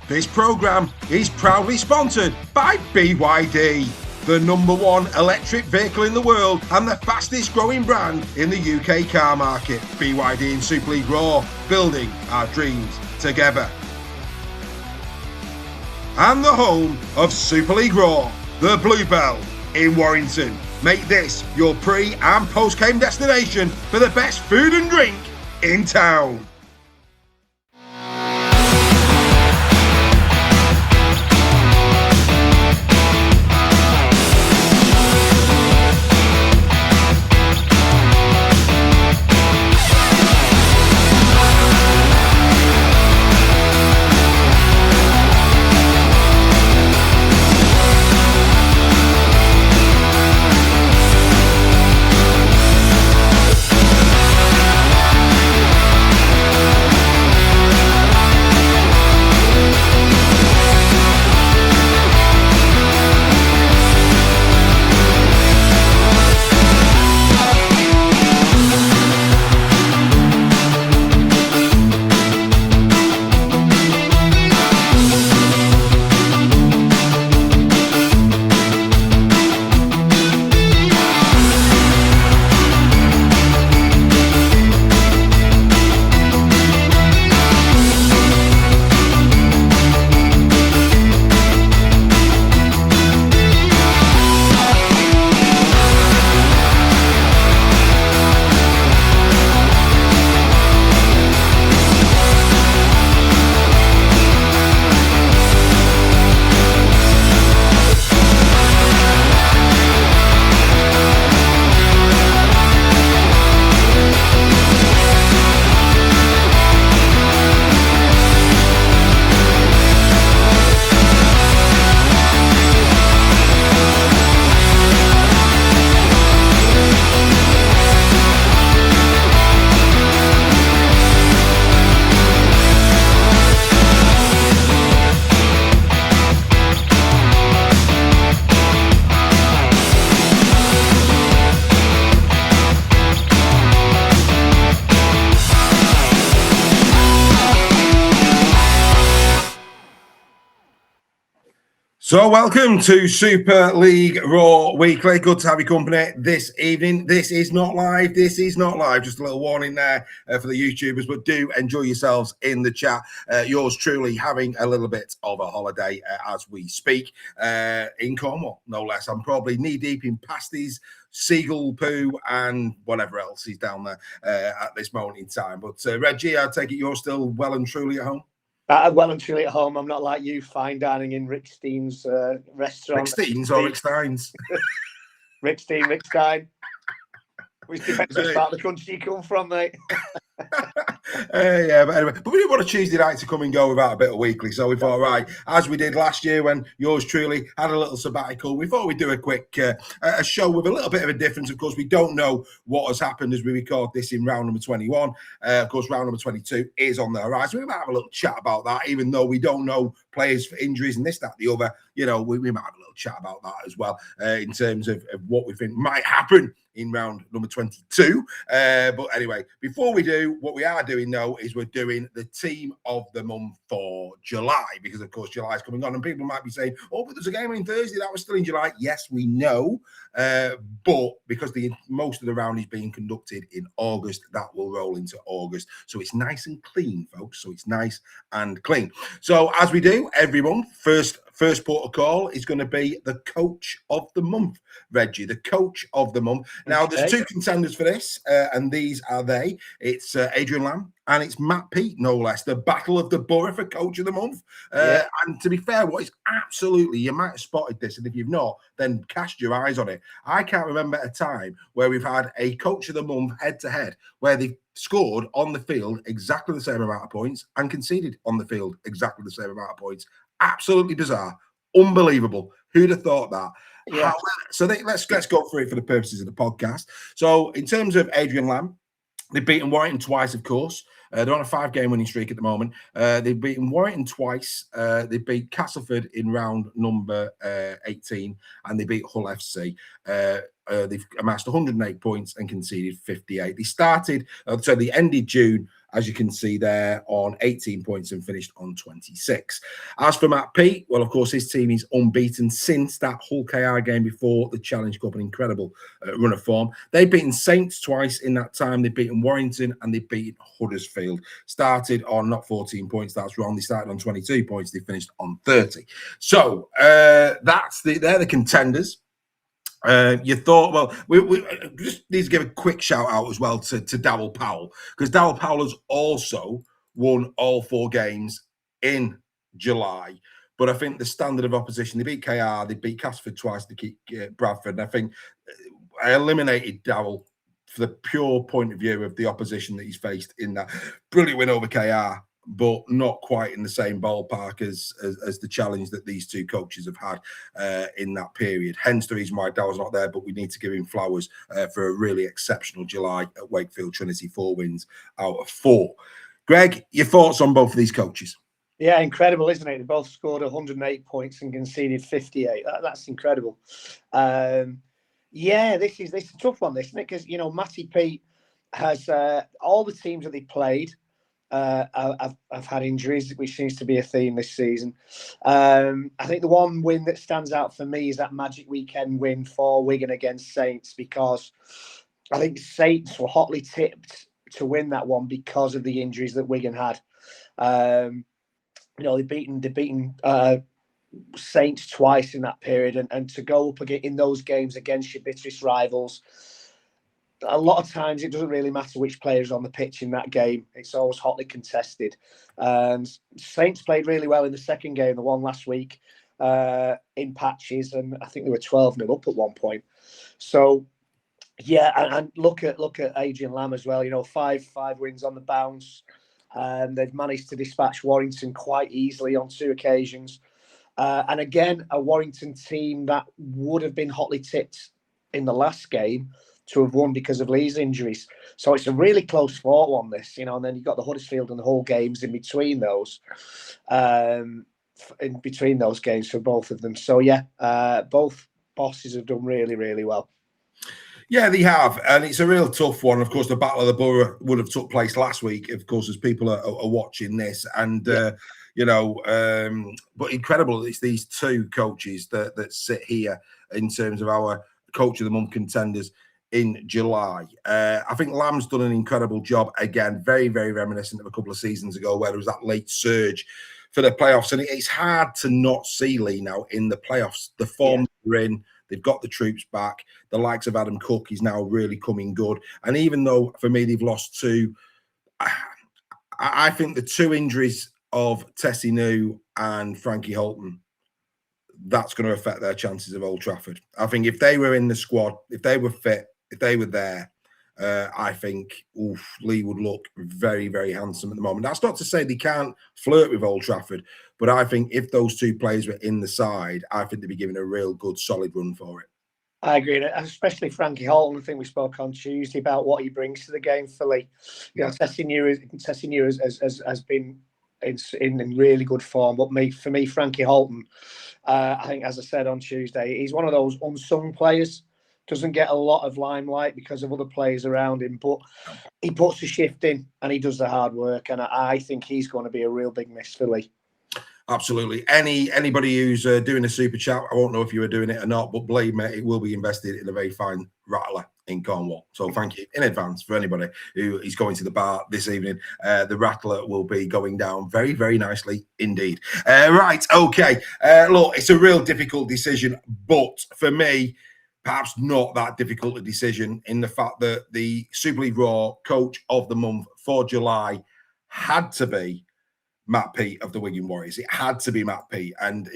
This programme is proudly sponsored by BYD, the #1 electric vehicle in the world and the fastest growing brand in the UK car market. BYD in Super League Raw, building our dreams together. And the home of Super League Raw, the Bluebell in Warrington. Make this your pre- and post-game destination for the best food and drink in town. So welcome to Super League Raw Weekly. Good to have your company this evening. This is not live. Just a little warning there for the YouTubers, but do enjoy yourselves in the chat. Yours truly having a little bit of a holiday as we speak in Cornwall, no less. I'm probably knee-deep in pasties, seagull poo, and whatever else is down there at this moment in time. But Reggie, I take it you're still well and truly at home? Well and truly at home. I'm not like you, fine dining in Rick Steen's restaurant. Rick Steen's or Rick Stein's? Rick Stein. Which depends which part of the country you come from, mate. Yeah, but anyway, we didn't want a Tuesday night to come and go without a bit of weekly, so we thought, right, as we did last year when yours truly had a little sabbatical, we thought we'd do a quick a show with a little bit of a difference. Of course, we don't know what has happened as we record this in round number 21. Of course, round number 22 is on the horizon. We might have a little chat about that, even though we don't know players for injuries and this, that, the other. You know, we might have a little chat about that as well in terms of what we think might happen in round number 22. But anyway, before we do, what we are doing though is we're doing the team of the month for July, because of course July is coming on, and people might be saying, oh, but there's a game on Thursday that was still in July. Yes, we know, but because most of the round is being conducted in August, that will roll into August. So it's nice and clean, folks. So it's nice and clean. So as we do every month, first port of call is going to be the coach of the month, Reggie, the coach of the month. Now, there's two contenders for this, and these are they. It's Adrian Lamb and it's Matt Peat, no less. The battle of the borough for coach of the month. And to be fair, what is absolutely, you might have spotted this, and if you've not, then cast your eyes on it. I can't remember a time where we've had a coach of the month head-to-head where they've scored on the field exactly the same amount of points and conceded on the field exactly the same amount of points. Absolutely bizarre, unbelievable. Who'd have thought that? Yeah. Let's go through it for the purposes of the podcast. So in terms of Adrian Lamb, they've beaten Warrington twice, of course. They're on a 5-game winning streak at the moment. They've beaten Warrington twice. They beat Castleford in round number 18, and they beat Hull FC. they've amassed 108 points and conceded 58. They ended June, as you can see there, on 18 points and finished on 26. As for Matt Peat, well, of course, his team is unbeaten since that Hull KR game before the Challenge Cup, an incredible run of form. They've beaten Saints twice in that time. They've beaten Warrington and they've beaten Huddersfield. Started on not 14 points, that's wrong. They started on 22 points. They finished on 30. So they're the contenders. You thought, well, we just need to give a quick shout out as well to Darryl Powell, because Darryl Powell has also won all 4 games in July. But I think the standard of opposition, they beat KR, they beat Castleford twice, they beat Bradford. And I think I eliminated Darryl for the pure point of view of the opposition that he's faced in that brilliant win over KR, but not quite in the same ballpark as the challenge that these two coaches have had in that period. Hence the reason why Daryl's not there, but we need to give him flowers for a really exceptional July at Wakefield Trinity, 4 wins out of 4. Greg, your thoughts on both of these coaches? Yeah, incredible, isn't it? They both scored 108 points and conceded 58. That's incredible. Yeah, this is a tough one, isn't it? Because, Matty Peat has all the teams that they played have had injuries, which seems to be a theme this season. I think the one win that stands out for me is that Magic Weekend win for Wigan against Saints, because I think Saints were hotly tipped to win that one because of the injuries that Wigan had. They've beaten Saints twice in that period, and to go up again in those games against your bitterest rivals, a lot of times it doesn't really matter which player is on the pitch in that game. It's always hotly contested. Saints played really well in the second game, the one last week, in patches, and I think they were 12-0 up at one point. So, yeah, and look at Adrian Lamb as well. Five wins on the bounce. They've managed to dispatch Warrington quite easily on 2 occasions. And again, a Warrington team that would have been hotly tipped in the last game to have won because of Lee's injuries. So it's a really close fought one, this, and then you've got the Huddersfield and the Hull games in between those, games for both of them. So, yeah, both bosses have done really, really well. Yeah, they have, and it's a real tough one. Of course, the Battle of the Borough would have took place last week, of course, as people are watching this, and but incredible. It's these 2 coaches that sit here in terms of our Coach of the Month contenders in July. I think Lamb's done an incredible job again, very, very reminiscent of a couple of seasons ago where there was that late surge for the playoffs, and it's hard to not see Lee now in the playoffs. The form they're in. They've got the troops back. The likes of Adam Cook is now really coming good. And even though, for me, they've lost 2, I think the 2 injuries of Tessie New and Frankie Holton, that's going to affect their chances of Old Trafford. I think if they were in the squad, if they were fit, if they were there, I think Lee would look very, very handsome at the moment. That's not to say they can't flirt with Old Trafford, but I think if those 2 players were in the side, I think they'd be given a real good, solid run for it. I agree, especially Frankie Holton. I think we spoke on Tuesday about what he brings to the game for Lee. Tessie New has been in really good form, but for me, Frankie Holton, I think, as I said on Tuesday, he's one of those unsung players. Doesn't get a lot of limelight because of other players around him, but he puts the shift in and he does the hard work, and I think he's going to be a real big miss for Lee. Absolutely. Anybody who's doing a super chat, I won't know if you were doing it or not, but believe me, it will be invested in a very fine rattler in Cornwall. So thank you in advance for anybody who is going to the bar this evening. The rattler will be going down very, very nicely indeed. Right, okay. Look, it's a real difficult decision, but for me, perhaps not that difficult a decision in the fact that the Super League Raw Coach of the Month for July had to be Matt Peat of the Wigan Warriors. It had to be Matt Peat. And,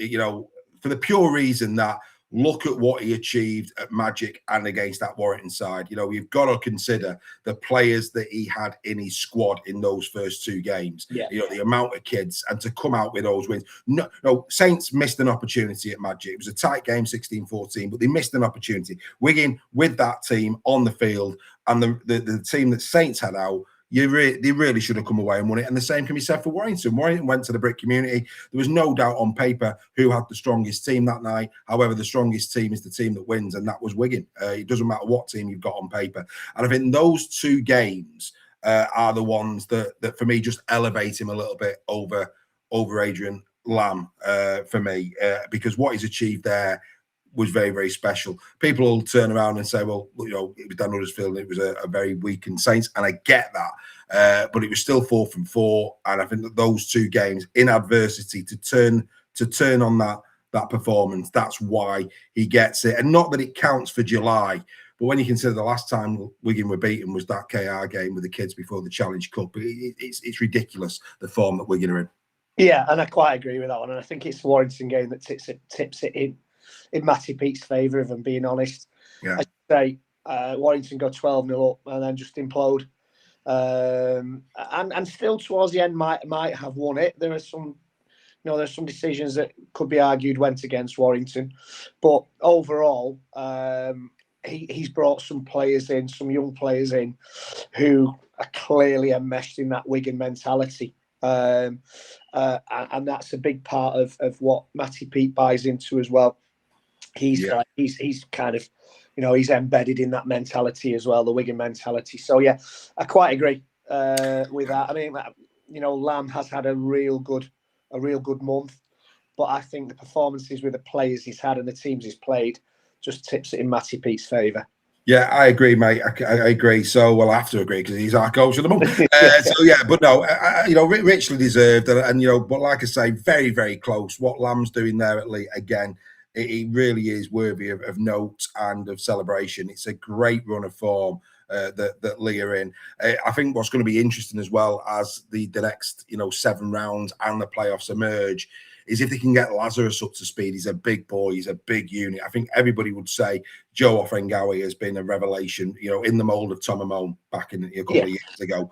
for the pure reason that look at what he achieved at Magic and against that Warrington side. You've got to consider the players that he had in his squad in those first 2 games. Yeah. The amount of kids, and to come out with those wins. No, Saints missed an opportunity at Magic. It was a tight game, 16-14, but they missed an opportunity. Wigan, with that team on the field, and the team that Saints had out, they really should have come away and won it. And the same can be said for Warrington. Warrington went to the Brick community. There was no doubt on paper who had the strongest team that night. However, the strongest team is the team that wins, and that was Wigan. It doesn't matter what team you've got on paper. And I think those two games are the ones that for me just elevate him a little bit over Adrian Lamb for me, because what he's achieved there was very, very special. People will turn around and say, well, you know, it was Dan Huddersfield, it was a very weakened Saints, and I get that, but it was still 4 from 4, and I think that those two games in adversity to turn on that performance, that's why he gets it, and not that it counts for July. But when you consider the last time Wigan were beaten was that KR game with the kids before the Challenge Cup, it's ridiculous the form that Wigan are in. Yeah, and I quite agree with that one. And I think it's the Warrington game that tips it in Matty Peake's favour, if I'm being honest. Yeah. I say Warrington got 12-0 up and then just implode. And still towards the end might have won it. There are some, there's some decisions that could be argued went against Warrington, but overall, he's brought some players in, some young players in, who are clearly enmeshed in that Wigan mentality. And that's a big part of what Matty Peake buys into as well. He's kind of, he's embedded in that mentality as well, the Wigan mentality. So yeah, I quite agree with that. I mean, Lamb has had a real good month, but I think the performances with the players he's had and the teams he's played just tips it in Matty Peake's favour. Yeah, I agree, mate. I agree. So, well, I have to agree because he's our coach of the month. So, yeah, but no, richly deserved. And, but like I say, very, very close. What Lamb's doing there at Lee, again, it really is worthy of note and of celebration. It's a great run of form that Lee are in. I think what's going to be interesting as well as the next, 7 rounds and the playoffs emerge is if they can get Lazarus up to speed. He's a big boy. He's a big unit. I think everybody would say Joe Offengawi has been a revelation, in the mould of Tom Amon back in a couple of years ago.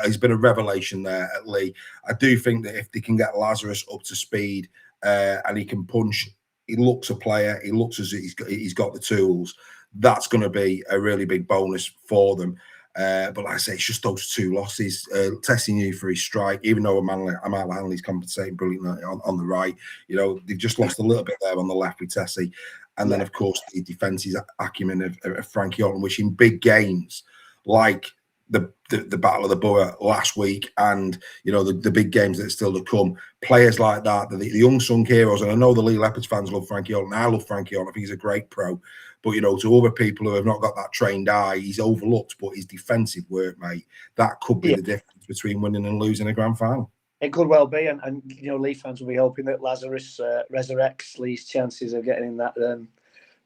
He's been a revelation there at Lee. I do think that if they can get Lazarus up to speed and he can punch, he looks a player, he looks as if he's got the tools, that's going to be a really big bonus for them. But like I say, it's just those 2 losses. Testing you for his strike, even though Amal Hanley's compensating brilliantly on the right. They've just lost a little bit there on the left with Tessie. And then, of course, the defence's acumen of Frankie Orton, which in big games like the Battle of the Borough last week and, the big games that are still to come, players like that, the unsung heroes. And I know the Lee Leopards fans love Frankie Orton. I love Frankie Orton. I think he's a great pro. But, to other people who have not got that trained eye, he's overlooked. But his defensive work, mate, that could be the difference between winning and losing a grand final. It could well be. And Lee fans will be hoping that Lazarus resurrects Lee's chances of getting in that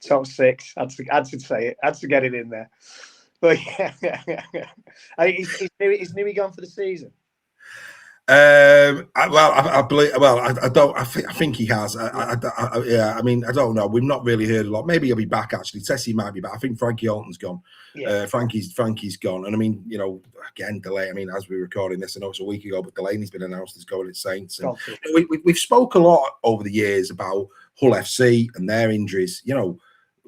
top 6. Had to say it. Had to get it in there. But yeah. Is Newey gone for the season? I believe. Well, I don't. I think he has. I mean, I don't know. We've not really heard a lot. Maybe he'll be back. Actually, Tessie might be back. I think Frankie Orton's gone. Yeah. Frankie's gone. And I mean, again, delay. I mean, as we're recording this, I know it's a week ago, but Delaney's been announced as going at Saints. And we've spoke a lot over the years about Hull FC and their injuries.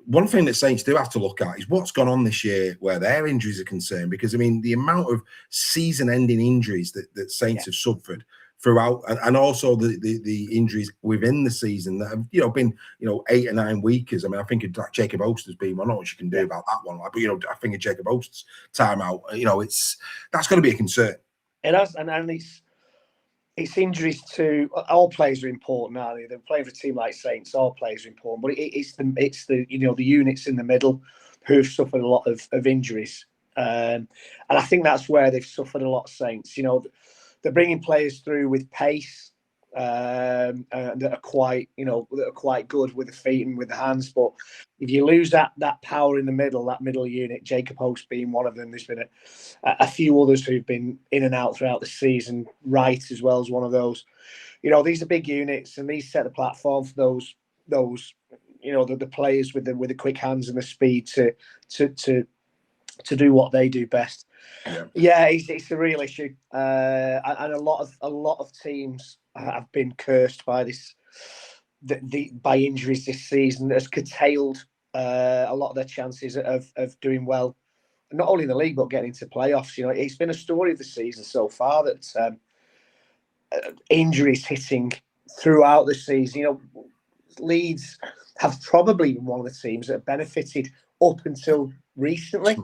One thing that Saints do have to look at is what's gone on this year where their injuries are concerned. Because, I mean, the amount of season-ending injuries that Saints have suffered throughout, and also the injuries within the season that have, been, 8 or 9 weekers. I mean, I think Jacob Oster's been one. I don't know what you can do about that one. But, I think of Jacob Oster's time out, that's going to be a concern. It has, and it's injuries to all players are important, aren't they? They're playing for a team like Saints. All players are important, but it's the the units in the middle who've suffered a lot of injuries, and I think that's where they've suffered a lot. Saints, they're bringing players through with pace that are quite good with the feet and with the hands. But if you lose that power in the middle, that middle unit, Jacob Host being one of them, there's been a few others who've been in and out throughout the season. Wright as well as one of those. These are big units, and these set the platform for those the players with the quick hands and the speed to do what they do best. Yeah, it's a real issue, and a lot of teams have been cursed by this, by injuries this season. That has curtailed a lot of their chances of doing well not only in the league but getting into playoffs. You know, it's been a story of the season so far that injuries hitting throughout the season. You know, Leeds have probably been one of the teams that have benefited up until recently.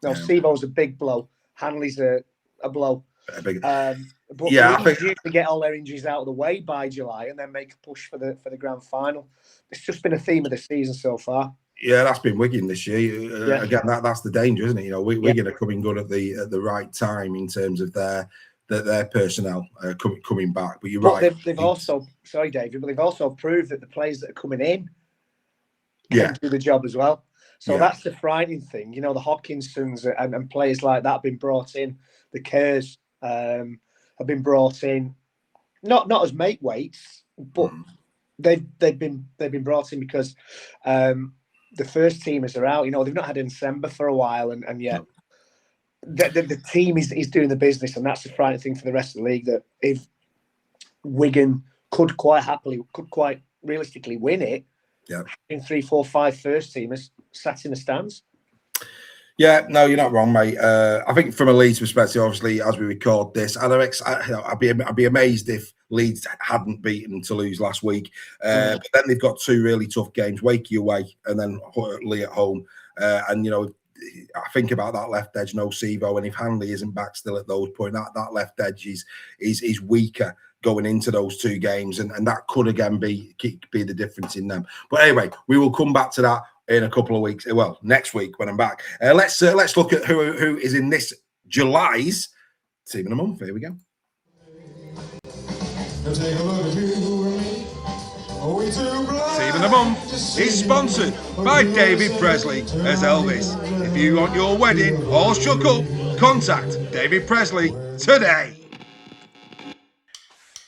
Now, Sebo's a big blow. Hanley's a blow. But Leeds usually get all their injuries out of the way by July and then make a push for the grand final. It's just been a theme of the season so far. Yeah, that's been Wigan this year. Again, that's the danger, isn't it? You know, Wigan are coming good at the right time in terms of their personnel coming back. But you're right. They've also, sorry, David, but they've also proved that the players that are coming in can do the job as well. So that's the frightening thing. You know, the Hodkinsons and players like that have been brought in. The Kerrs have been brought in, not as make weights, but they've been brought in because the first teamers are out. You know, they've not had December for a while, and yet the team is doing the business, and that's the frightening thing for the rest of the league. That if Wigan could quite realistically win it, in 3, 4, 5 first teamers sat in the stands. Yeah, no, you're not wrong, mate. I think from a Leeds perspective, obviously, as we record this, I'd be amazed if Leeds hadn't beaten Toulouse last week. But then they've got 2 really tough games: Wakey away and then Lee at home. And you know, I think about that left edge, no Sevo, and if Hanley isn't back still at those points, that left edge is weaker going into those 2 games, and that could again be the difference in them. But anyway, we will come back to that in a couple of weeks. Well, next week when I'm back. Let's look at who is in this July's Team of the Month. Here we go. Team of the Month is sponsored by David Presley as Elvis. If you want your wedding all shook up, contact David Presley today.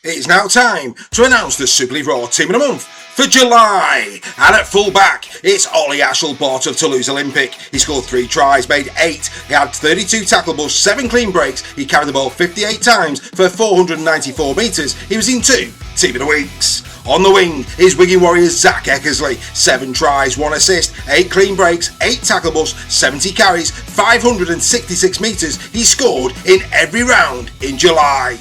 It's now time to announce the Super League Raw Team of the Month for July. And at full back, it's Ollie Ashelport of Toulouse Olympic. He scored 3 tries, made 8. He had 32 tackleables, 7 clean breaks. He carried the ball 58 times for 494 metres. He was in 2 Team of the Weeks. On the wing is Wigan Warriors Zach Eckersley. 7 tries, 1 assist, 8 clean breaks, 8 tackleables, 70 carries, 566 metres. He scored in every round in July.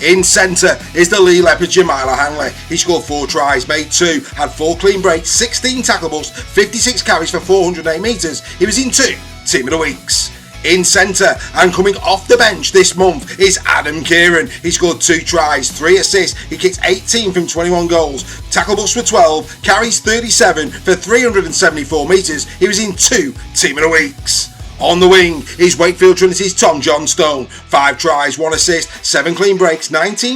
In centre is the Lee Leopard Jamila Hanley. He scored 4 tries, made 2, had 4 clean breaks, 16 tackleables, 56 carries for 408 metres. He was in 2 Team of the Weeks. In centre and coming off the bench this month is Adam Kieran. He scored 2 tries, 3 assists. He kicked 18 from 21 goals. Tackleables for 12, carries 37 for 374 metres. He was in 2 Team of the Weeks. On the wing is Wakefield Trinity's Tom Johnstone. 5 tries, 1 assist, 7 clean breaks, 19,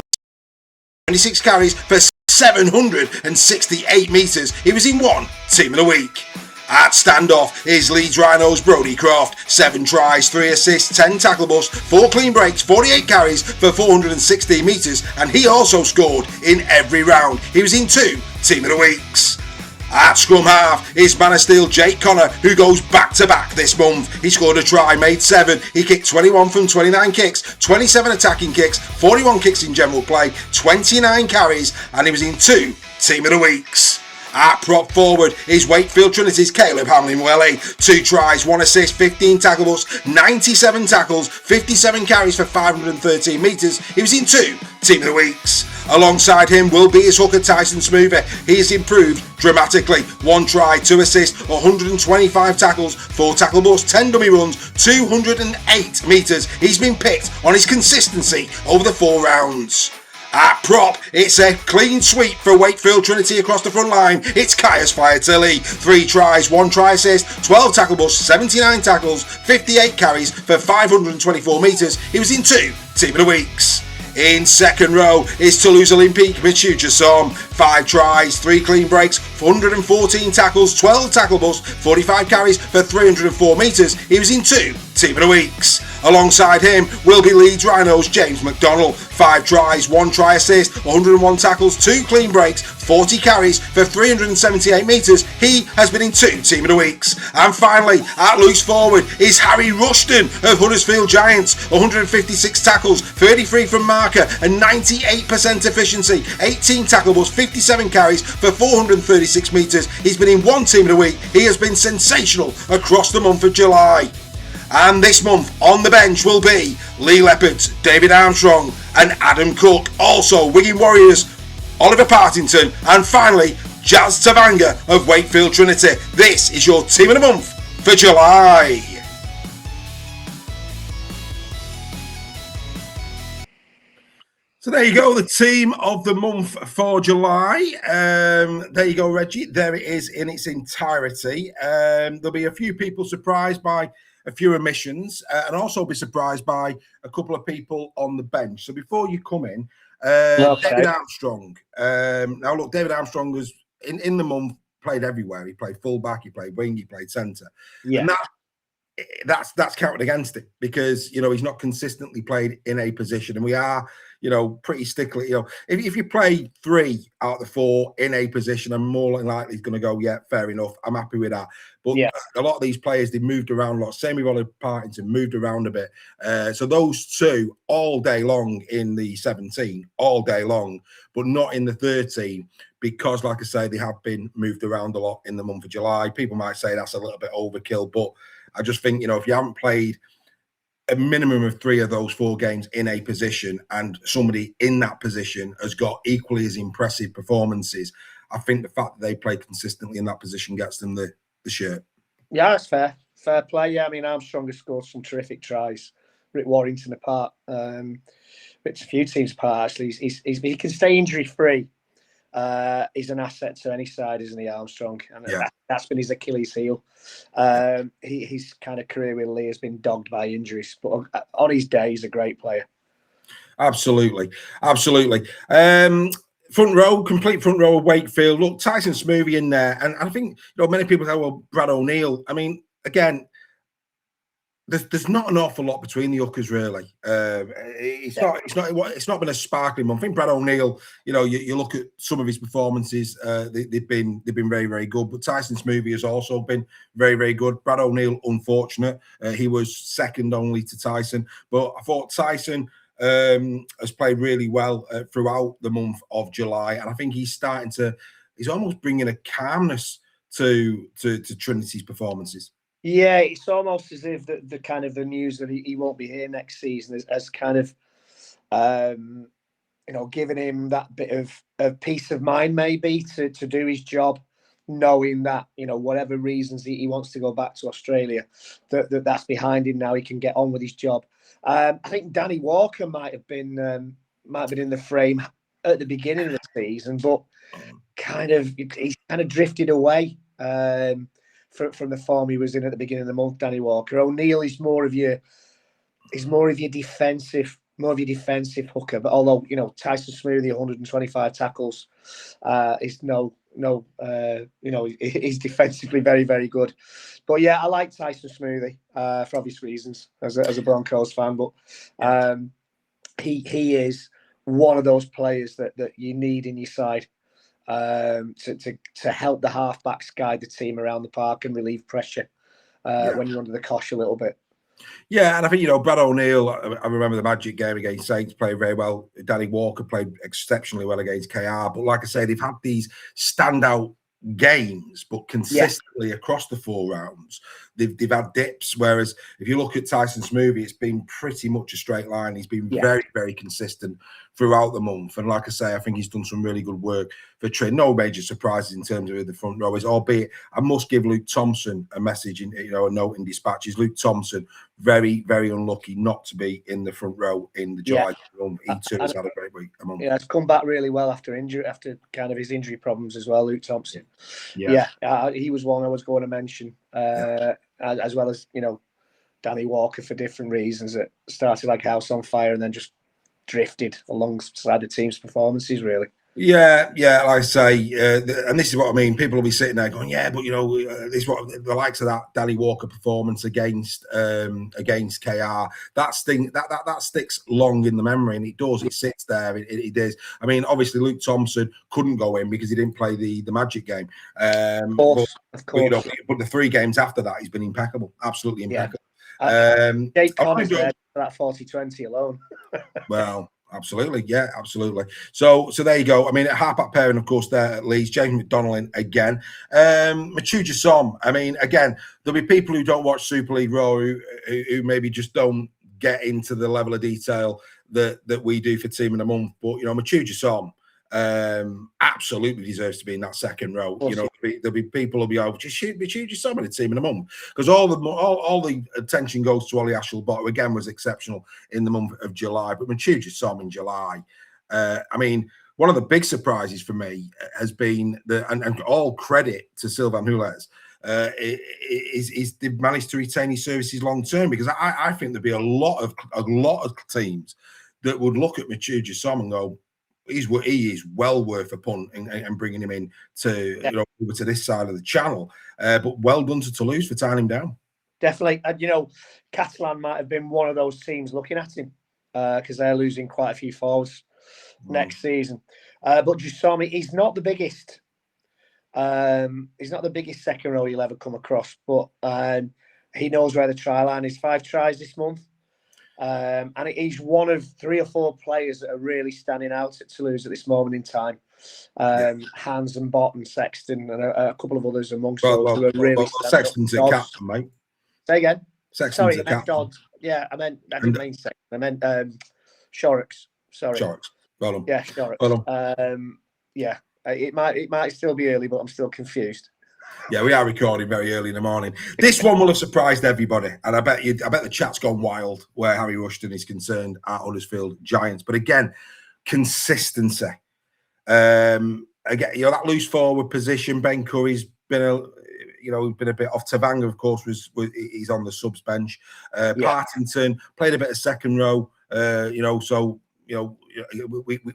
26 carries for 768 metres. He was in 1 Team of the Week. At standoff is Leeds Rhinos Brodie Croft. 7 tries, 3 assists, 10 tackleables, 4 clean breaks, 48 carries for 416 metres, and he also scored in every round. He was in 2 Team of the Weeks. At scrum half is Man of Steel Jake Connor, who goes back-to-back this month. He scored a try, made 7. He kicked 21 from 29 kicks, 27 attacking kicks, 41 kicks in general play, 29 carries, and he was in 2 Team of the Weeks. At prop forward is Wakefield Trinity's Caleb Hamlin-Welly. 2 tries, 1 assist, 15 tackles, 97 tackles, 57 carries for 513 metres. He was in 2 Team of the Weeks. Alongside him will be his hooker Tyson Smoother. He has improved dramatically. 1 try, 2 assists, 125 tackles, 4 tackleables, 10 dummy runs, 208 metres. He's been picked on his consistency over the 4 rounds. At prop, it's a clean sweep for Wakefield Trinity across the front line. It's Caius Fiatilli. 3 tries, 1 try assist, 12 tackleables, 79 tackles, 58 carries for 524 metres. He was in 2 Team of the Weeks. In second row is Toulouse Olympique Michu Jassom. 5 tries, 3 clean breaks, 114 tackles, 12 tackleables, 45 carries for 304 metres. He was in 2 Team of the Weeks. Alongside him will be Leeds Rhinos James McDonnell. 5 tries, 1 try assist, 101 tackles, 2 clean breaks, 40 carries for 378 metres. He has been in 2 Team of the Weeks. And finally, at loose forward is Harry Rushton of Huddersfield Giants. 156 tackles, 33 from marker and 98% efficiency. 18 tackleables, 57 carries for 436 metres. He's been in 1 Team of the Week. He has been sensational across the month of July. And this month on the bench will be Lee Leppard, David Armstrong and Adam Cook. Also, Wigan Warriors, Oliver Partington, and finally, Jazz Tavanga of Wakefield Trinity. This is your Team of the Month for July. So there you go, the Team of the Month for July. There you go, Reggie. There it is in its entirety. There'll be a few people surprised by a few omissions and also be surprised by a couple of people on the bench. So before you come in, David Armstrong. Now, look, David Armstrong was in the month, played everywhere. He played fullback, he played wing, he played centre. Yeah. And that's counted against it because, you know, he's not consistently played in a position. And we are, you know, pretty stickly. You know, if you play 3 out of the 4 in a position, I'm more than likely he's going to go, yeah, fair enough. I'm happy with that. But a lot of these players, they moved around a lot. Same with Oliver Partington, moved around a bit. So those 2 all day long in the 17, all day long, but not in the 13 because, like I say, they have been moved around a lot in the month of July. People might say that's a little bit overkill, but I just think, you know, if you haven't played a minimum of 3 of those 4 games in a position and somebody in that position has got equally as impressive performances, I think the fact that they play consistently in that position gets them the shirt. Yeah, that's fair. Fair play. Yeah, I mean, Armstrong has scored some terrific tries. Rick Warrington apart. It's a few teams apart, actually. He can stay injury-free. He's an asset to any side, isn't he, Armstrong? And that's been his Achilles heel. His kind of career with Lee has been dogged by injuries, but on his day, he's a great player. Absolutely. Front row, complete front row of Wakefield. Look, Tyson Smoothie in there. And I think, you know, many people say, well, Brad O'Neill. I mean, again, there's not an awful lot between the hookers, really. It's not been a sparkling month. I think Brad O'Neill, you know, you look at some of his performances, they've been very, very good. But Tyson Smoothie has also been very, very good. Brad O'Neill, unfortunate, he was second only to Tyson. But I thought Tyson has played really well throughout the month of July, and I think he's almost bringing a calmness to Trinity's performances. Yeah, it's almost as if the kind of the news that he won't be here next season has kind of, you know, given him that bit of peace of mind maybe to do his job, knowing that, you know, whatever reasons he wants to go back to Australia, that's behind him now. He can get on with his job. I think Danny Walker might have been in the frame at the beginning of the season, but he's kind of drifted away. From the form he was in at the beginning of the month, Danny Walker. O'Neill is more of your defensive hooker. But although, you know, Tyson Smoothie, 125 tackles, is he's defensively very, very good. But yeah, I like Tyson Smoothie for obvious reasons as a Broncos fan. But he is one of those players that you need in your side. To help the halfbacks guide the team around the park and relieve pressure when you're under the cosh a little bit. Yeah, and I think, you know, Brad O'Neill, I remember the Magic game against Saints, played very well. Danny Walker played exceptionally well against KR. But like I say, they've had these standout games, but consistently across the 4 rounds, they've had dips. Whereas if you look at Tyson Smoothie, it's been pretty much a straight line. He's been very, very consistent throughout the month. And like I say, I think he's done some really good work for Trin. No major surprises in terms of the front rowers, albeit I must give Luke Thompson a message, a note in dispatches. Luke Thompson, very, very unlucky not to be in the front row in the July month. He too has had a great week. Yeah, it's come back really well after kind of his injury problems as well, Luke Thompson. He was one I was going to mention, as well as, you know, Danny Walker for different reasons that started like house on fire and then just drifted alongside the team's performances, really. Yeah, like I say, and this is what I mean. People will be sitting there going, "Yeah, but you know, this is what the likes of that Danny Walker performance against KR. That sticks long in the memory, and it does. It sits there. It does. I mean, obviously, Luke Thompson couldn't go in because he didn't play the Magic game. Of course. But the 3 games after that, he's been impeccable, absolutely impeccable. Jake Connors there for that 40-20 alone. Well, Absolutely, yeah, absolutely. So there you go. I mean, at half-back pairing, of course, there at Leeds, James McDonnell in again. Machuja Som. I mean, again, there'll be people who don't watch Super League Raw who maybe just don't get into the level of detail that we do for Team of the Month. But Machuja Som absolutely deserves to be in that second row. There'll be people who'll be over just shoot Machuja Som in the Team of the Month, because all the attention goes to Ollie Ashelbot, who again was exceptional in the month of July. But Machuja Som in July, I mean, one of the big surprises for me has been and all credit to Sylvain Hules. Is they've managed to retain his services long term, because I think there'd be a lot of teams that would look at Machuja Som and go, he is well worth a punt and bringing him in to over to this side of the channel. But well done to Toulouse for tying him down. Definitely, and Catalan might have been one of those teams looking at him because they're losing quite a few forwards next season. But Jussomi, he's not the biggest. He's not the biggest second row you'll ever come across, but he knows where the try line is. 5 tries this month. And he's one of 3 or 4 players that are really standing out at Toulouse at this moment in time. Hans and Bott and Sexton and a couple of others amongst those who are really Sexton's a captain, mate. Say again? Sexton's Sorry, I meant Dodd. Yeah, I didn't mean Sexton. I meant Shorrocks. Sorry. Shorrocks. Well done. Yeah, Shorrocks. Well it might still be early, but I'm still confused. Yeah, we are recording very early in the morning. This one will have surprised everybody, and I bet the chat's gone wild where Harry Rushton is concerned at Huddersfield Giants. But again, consistency. Again, that loose forward position. Ben Curry's been a bit off. Tavanga, of course, he's on the subs bench. Partington played a bit of second row.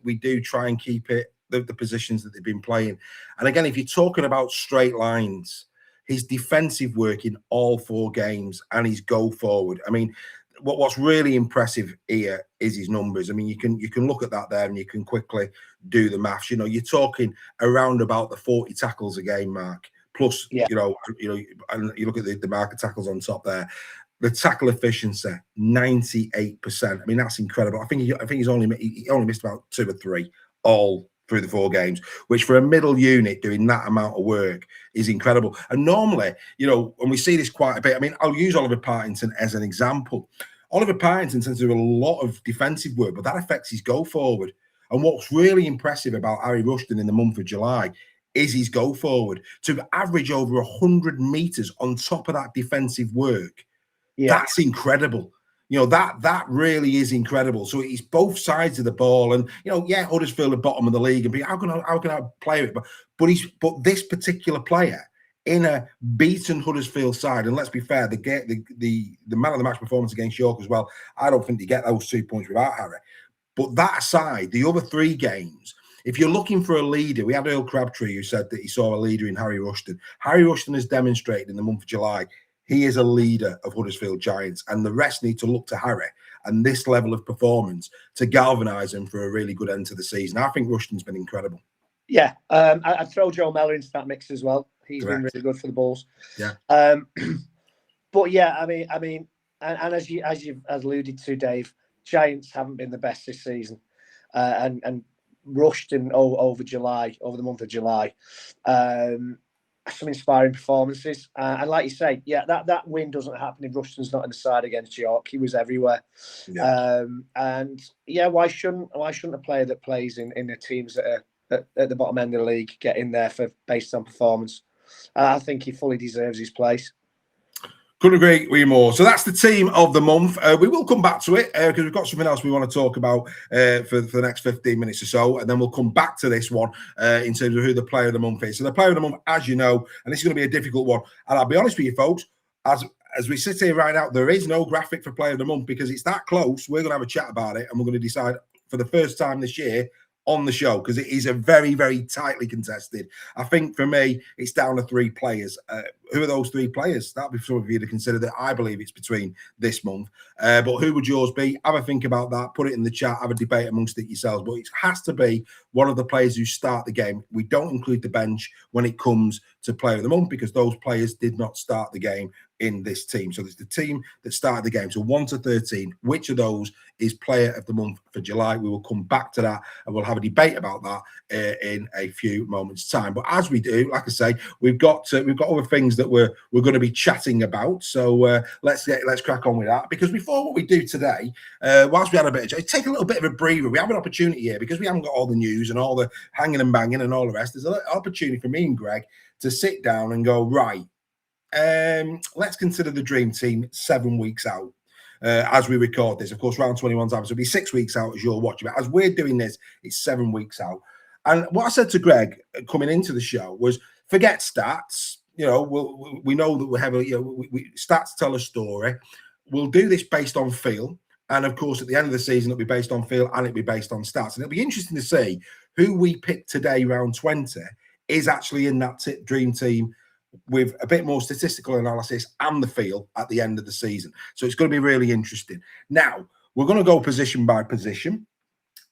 We do try and keep it. The positions that they've been playing. And again, if you're talking about straight lines, his defensive work in all 4 games and his go forward. I mean, what's really impressive here is his numbers. I mean, you can look at that there and you can quickly do the maths. You're talking around about the 40 tackles a game mark. Plus, and you look at the mark of tackles on top there. The tackle efficiency, 98%. I mean, that's incredible. I think he only missed about 2 or 3 all through the 4 games, which for a middle unit doing that amount of work is incredible. And normally, when we see this quite a bit, I mean, I'll use Oliver Partington as an example. Oliver Partington tends to do a lot of defensive work, but that affects his go forward. And what's really impressive about Harry Rushton in the month of July is his go forward. To average over 100 meters on top of that defensive work, that's incredible. That really is incredible. So it's both sides of the ball, and Huddersfield are bottom of the league, and how can I play it? But this particular player in a beaten Huddersfield side, and let's be fair, the man of the match performance against York as well. I don't think they get those 2 points without Harry. But that aside, the other 3 games, if you're looking for a leader, we had Earl Crabtree who said that he saw a leader in Harry Rushton. Harry Rushton has demonstrated in the month of July he is a leader of Huddersfield Giants, and the rest need to look to Harry and this level of performance to galvanise him for a really good end to the season. I think Rushton's been incredible. Yeah, I'd throw Joe Mellor into that mix as well. He's been really good for the Bulls. Yeah. But yeah, I mean, and as you've alluded to, Dave, Giants haven't been the best this season, and Rushton over the month of July. Some inspiring performances, and like you say, that win doesn't happen if Rushton's not in the side against York. He was everywhere, and why shouldn't a player that plays in the teams that are at the bottom end of the league get in there based on performance? I think he fully deserves his place. Couldn't agree with you more. So that's the team of the month. We will come back to it because we've got something else we want to talk about for the next 15 minutes or so. And then we'll come back to this one in terms of who the player of the month is. So the player of the month, as you know, and this is going to be a difficult one. And I'll be honest with you, folks, as we sit here right now, there is no graphic for player of the month because it's that close. We're going to have a chat about it and we're going to decide for the first time this year on the show because it is a very, very tightly contested. I think for me, it's down to 3 players. Who are those 3 players? That'll be some of you to consider that. I believe it's between this month. But who would yours be? Have a think about that. Put it in the chat. Have a debate amongst it yourselves. But it has to be one of the players who start the game. We don't include the bench when it comes to player of the month because those players did not start the game in this team. So there's the team that started the game. So 1 to 13. Which of those is player of the month for July? We will come back to that and we'll have a debate about that in a few moments' time. But as we do, like I say, we've got other things that we're going to be chatting about. So let's crack on with that. Because before what we do today, whilst we had a bit of take a little bit of a breather, we have an opportunity here because we haven't got all the news and all the hanging and banging and all the rest. There's an opportunity for me and Greg to sit down and go, right, let's consider the dream team 7 weeks out as we record this. Of course, round 21's out, so it'll be 6 weeks out as you're watching. But as we're doing this, it's 7 weeks out. And what I said to Greg coming into the show was, forget stats. You know, we know that we're heavily, you know, stats tell a story. We'll do this based on feel. And of course, at the end of the season, it'll be based on feel and it'll be based on stats. And it'll be interesting to see who we pick today, round 20, is actually in that dream team with a bit more statistical analysis and the feel at the end of the season. So it's going to be really interesting. Now, we're going to go position by position.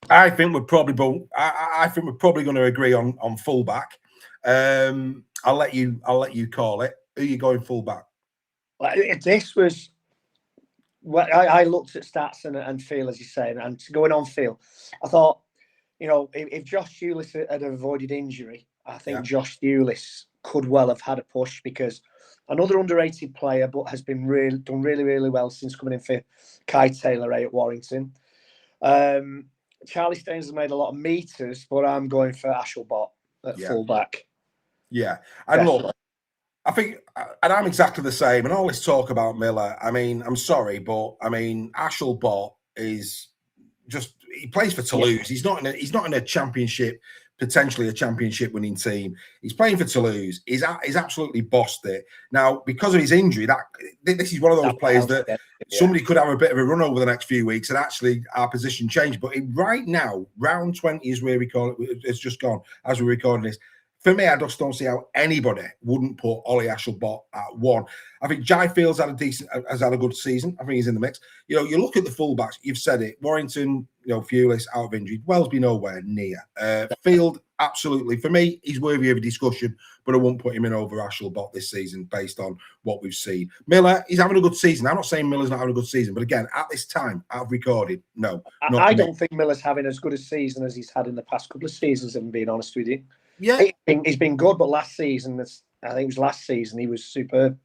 I think we're probably going to agree on fullback. I'll let you call it. Who are you going fullback? This was well, I looked at stats and feel, as you say, and going on feel, I thought, you know, if Josh Hewlett had avoided injury, I think Josh Hewlett could well have had a push, because another underrated player, but has been done really well since coming in for Kai Taylor at Warrington. Charlie Staines has made a lot of meters, but I'm going for Ashelbot at fullback. Yeah, and look, I think, and I'm exactly the same. And all this talk about Miller, I mean, I'm sorry, but I mean, Ashelbot is just, he plays for Toulouse. He's not in a championship, potentially a championship winning team. He's playing for Toulouse. He's absolutely bossed it. Now, because of his injury, this is one of those players that somebody could have a bit of a run over the next few weeks and actually our position changed. But right now, round 20 is where we call it. It's just gone as we're recording this. For me, I just don't see how anybody wouldn't put Ollie Ashelbot at 1. I think Jai Fields has had a good season. I think he's in the mix. You know, you look at the fullbacks, you've said it. Warrington, you know, Fewless out of injury. Wellesby nowhere near. Field, absolutely. For me, he's worthy of a discussion, but I won't put him in over Ashelbot this season based on what we've seen. Miller, he's having a good season. I'm not saying Miller's not having a good season, but again, at this time, I've recorded, no. I don't think Miller's having as good a season as he's had in the past couple of seasons, if I'm being honest with you. Yeah, he's been good, but last season, I think it was last season, he was superb.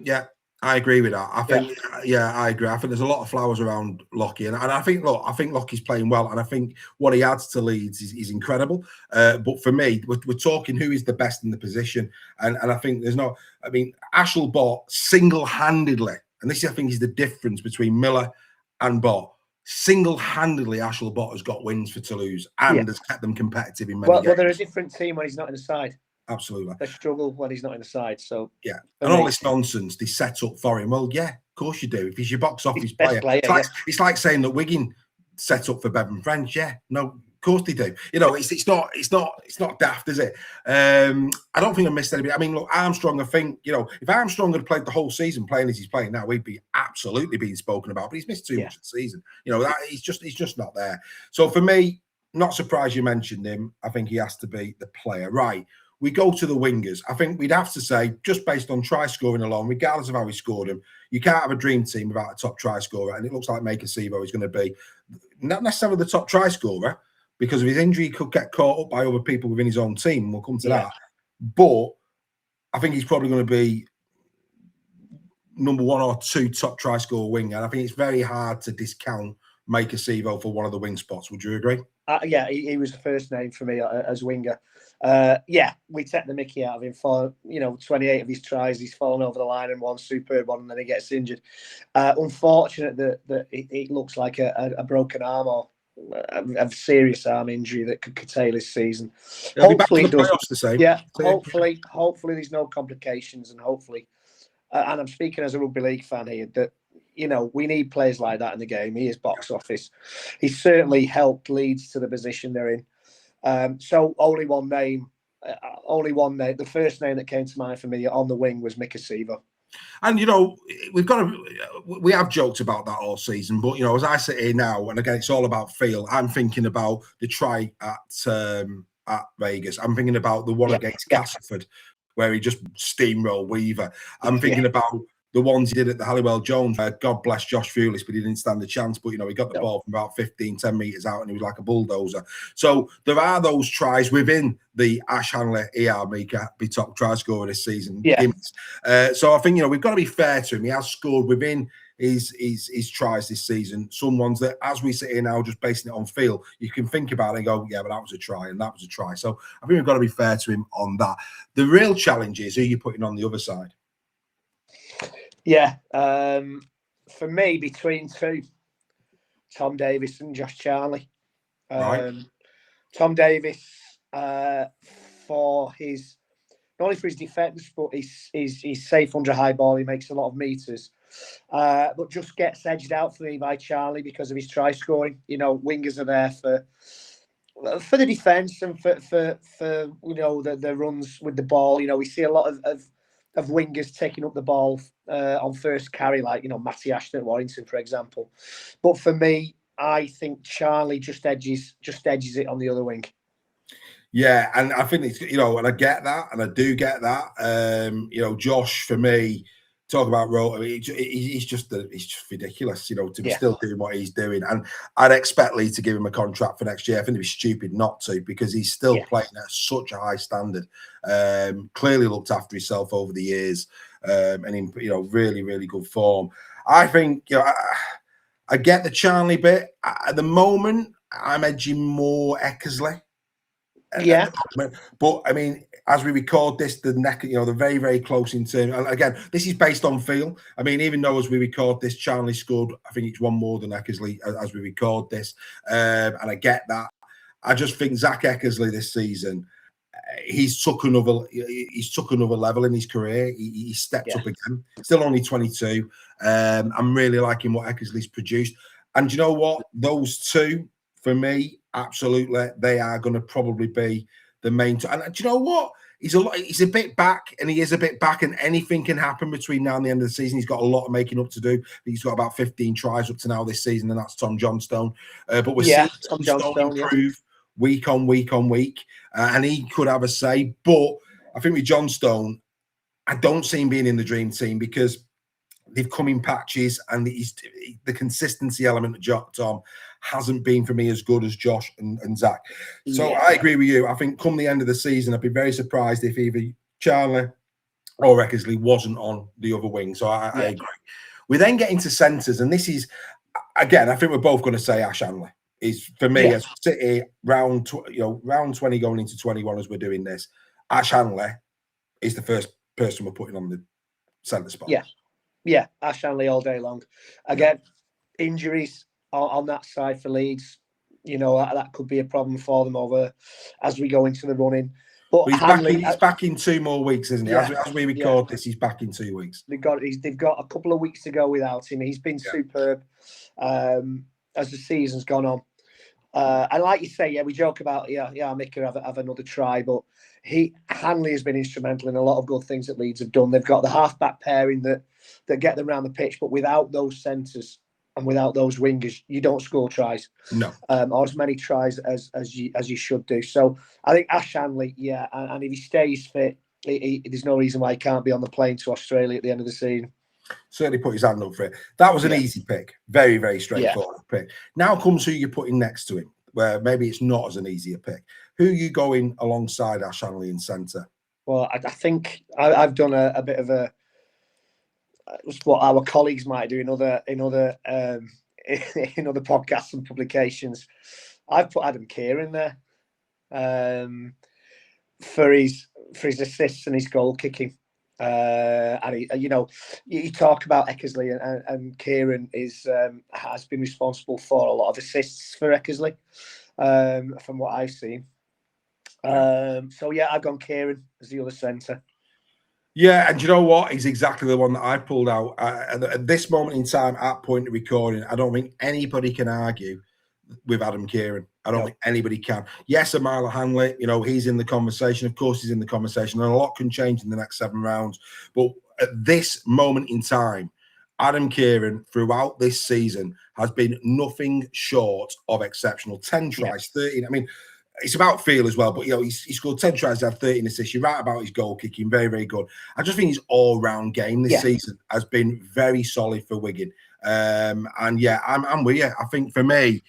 Yeah, I agree with that. I think, I agree. I think there's a lot of flowers around Lockie, and I think Lockie's playing well, and I think what he adds to Leeds is incredible. But for me, we're talking who is the best in the position, and I think there's no. I mean, Ashelbot single-handedly, and this I think is the difference between Miller and Bott. Single-handedly, Ashelbot has got wins for Toulouse and has kept them competitive in many games. Well, they're a different team when he's not in the side. Absolutely. They struggle when he's not in the side. So and all this nonsense they set up for him. Well, yeah, of course you do. If he's your box office player, it's like saying that Wigan set up for Bevan French. Yeah, no, of course they do. You know, it's not daft, is it? I don't think I missed anybody. I mean, look, Armstrong. I think, you know, if Armstrong had played the whole season playing as he's playing now, he'd be absolutely being spoken about. But he's missed too much of the season. You know, he's just not there. So for me, not surprised you mentioned him. I think he has to be the player, right? We go to the wingers. I think we'd have to say, just based on try scoring alone, regardless of how he scored them, you can't have a dream team without a top try scorer. And it looks like Maker Sevo is going to be not necessarily the top try scorer, because of his injury, he could get caught up by other people within his own team. And we'll come to that. But I think he's probably going to be number 1 or 2 top try scorer winger. And I think it's very hard to discount Maker Sevo for one of the wing spots. Would you agree? He was the first name for me as winger. We take the mickey out of him for, 28 of his tries. He's fallen over the line and one superb one, and then he gets injured. Unfortunate that it looks like a broken arm or a serious arm injury that could curtail his season. Hopefully, hopefully there's no complications, and hopefully, and I'm speaking as a rugby league fan here, that we need players like that in the game. He is box office. He's certainly helped Leeds to the position they're in. So only one name. The first name that came to mind for me on the wing was Mika Sevo. And we have joked about that all season, but as I sit here now, and again, it's all about feel. I'm thinking about the try at Vegas. I'm thinking about the one against Castleford, where he just steamrolled Weaver. I'm thinking about the ones he did at the Halliwell Jones, God bless Josh Fulis, but he didn't stand a chance. But, he got the ball from about 10 metres out and he was like a bulldozer. So there are those tries within the Ash Hanley, Mika, be top try scorer this season. Yeah. So I think, we've got to be fair to him. He has scored within his tries this season. Some ones that, as we sit here now, just basing it on feel, you can think about it and go, yeah, but that was a try and that was a try. So I think we've got to be fair to him on that. The real challenge is who you're putting on the other side. Yeah, for me, between two, Tom Davis and Josh Charlie. Right. Tom Davis, for his, not only for his defence, but he's safe under high ball. He makes a lot of meters, but just gets edged out for me by Charlie because of his try scoring. Wingers are there for the defence and for the runs with the ball. We see a lot of wingers taking up the ball on first carry, like Matty Ashton at Warrington, for example. But for me, I think Charlie just edges it on the other wing. Yeah, and I think it's and I get that, and I do get that. Josh, for me, talk about role. I mean, he's just ridiculous. To be still doing what he's doing, and I'd expect Lee to give him a contract for next year. I think it'd be stupid not to, because he's still playing at such a high standard. Clearly looked after himself over the years, and in really, really good form. I think I get the Charlie bit. At the moment, I'm edging more Eckersley. Yeah, but I mean, as we record this, they're very, very close in terms. And again, this is based on feel. I mean, even though as we record this, Charlie scored, I think it's one more than Eckersley as we record this, and I get that. I just think Zach Eckersley this season, he's took another level in his career. He stepped up again. Still only 22. I'm really liking what Eckersley's produced. And do you know what? Those two, for me, absolutely, they are going to probably be the main. And do you know what? He's a bit back, and he is a bit back, and anything can happen between now and the end of the season. He's got a lot of making up to do. He's got about 15 tries up to now this season, and that's Tom Johnstone. But we're seeing Tom Johnstone improve week on week on week, and he could have a say. But I think with Johnstone, I don't see him being in the dream team because they've come in patches, and the consistency element of Tom hasn't been for me as good as Josh and Zach. So I agree with you. I think come the end of the season, I'd be very surprised if either Charlie or Eckersley wasn't on the other wing. So I agree. We then get into centres, and this is, again, I think we're both going to say Ash Hanley is, for me, as we sit here, round 20 going into 21 as we're doing this, Ash Hanley is the first person we're putting on the centre spot. Yeah, Ash Hanley all day long. Again, injuries on that side for Leeds, that could be a problem for them over as we go into the running. But he's back in 2 more weeks, isn't he? As we record this, he's back in 2 weeks. They've got a couple of weeks to go without him. He's been superb as the season's gone on. And like you say, we joke about Mika have another try, but Hanley has been instrumental in a lot of good things that Leeds have done. They've got the half-back pairing that get them around the pitch, but without those centres and without those wingers, you don't score tries. No, or as many tries as you should do. So I think Ash Hanley, and if he stays fit, there's no reason why he can't be on the plane to Australia at the end of the season. Certainly put his hand up for it. That was an easy pick. Very, very straightforward pick. Now comes who you're putting next to him, where maybe it's not as an easier pick. Who are you going alongside Ash Hanley in centre? Well, I think I've done a bit of what our colleagues might do in other podcasts and publications. I've put Adam Kieran there for his assists and his goal kicking. And you talk about Eckersley and Kieran has been responsible for a lot of assists for Eckersley, from what I've seen. I've gone Kieran as the other centre. Yeah, and you know what? He's exactly the one that I pulled out. At this moment in time, at point of recording, I don't think anybody can argue with Adam Kieran. I don't think anybody can. Yes, Amila Hanley, he's in the conversation. Of course, he's in the conversation, and a lot can change in the next 7 rounds. But at this moment in time, Adam Kieran, throughout this season, has been nothing short of exceptional. 10 tries, 13. I mean, it's about feel as well. But he scored 10 tries, had 13 assists. You're right about his goal kicking, very, very good. I just think his all-round game this season has been very solid for Wigan. And I'm with you. I think for me,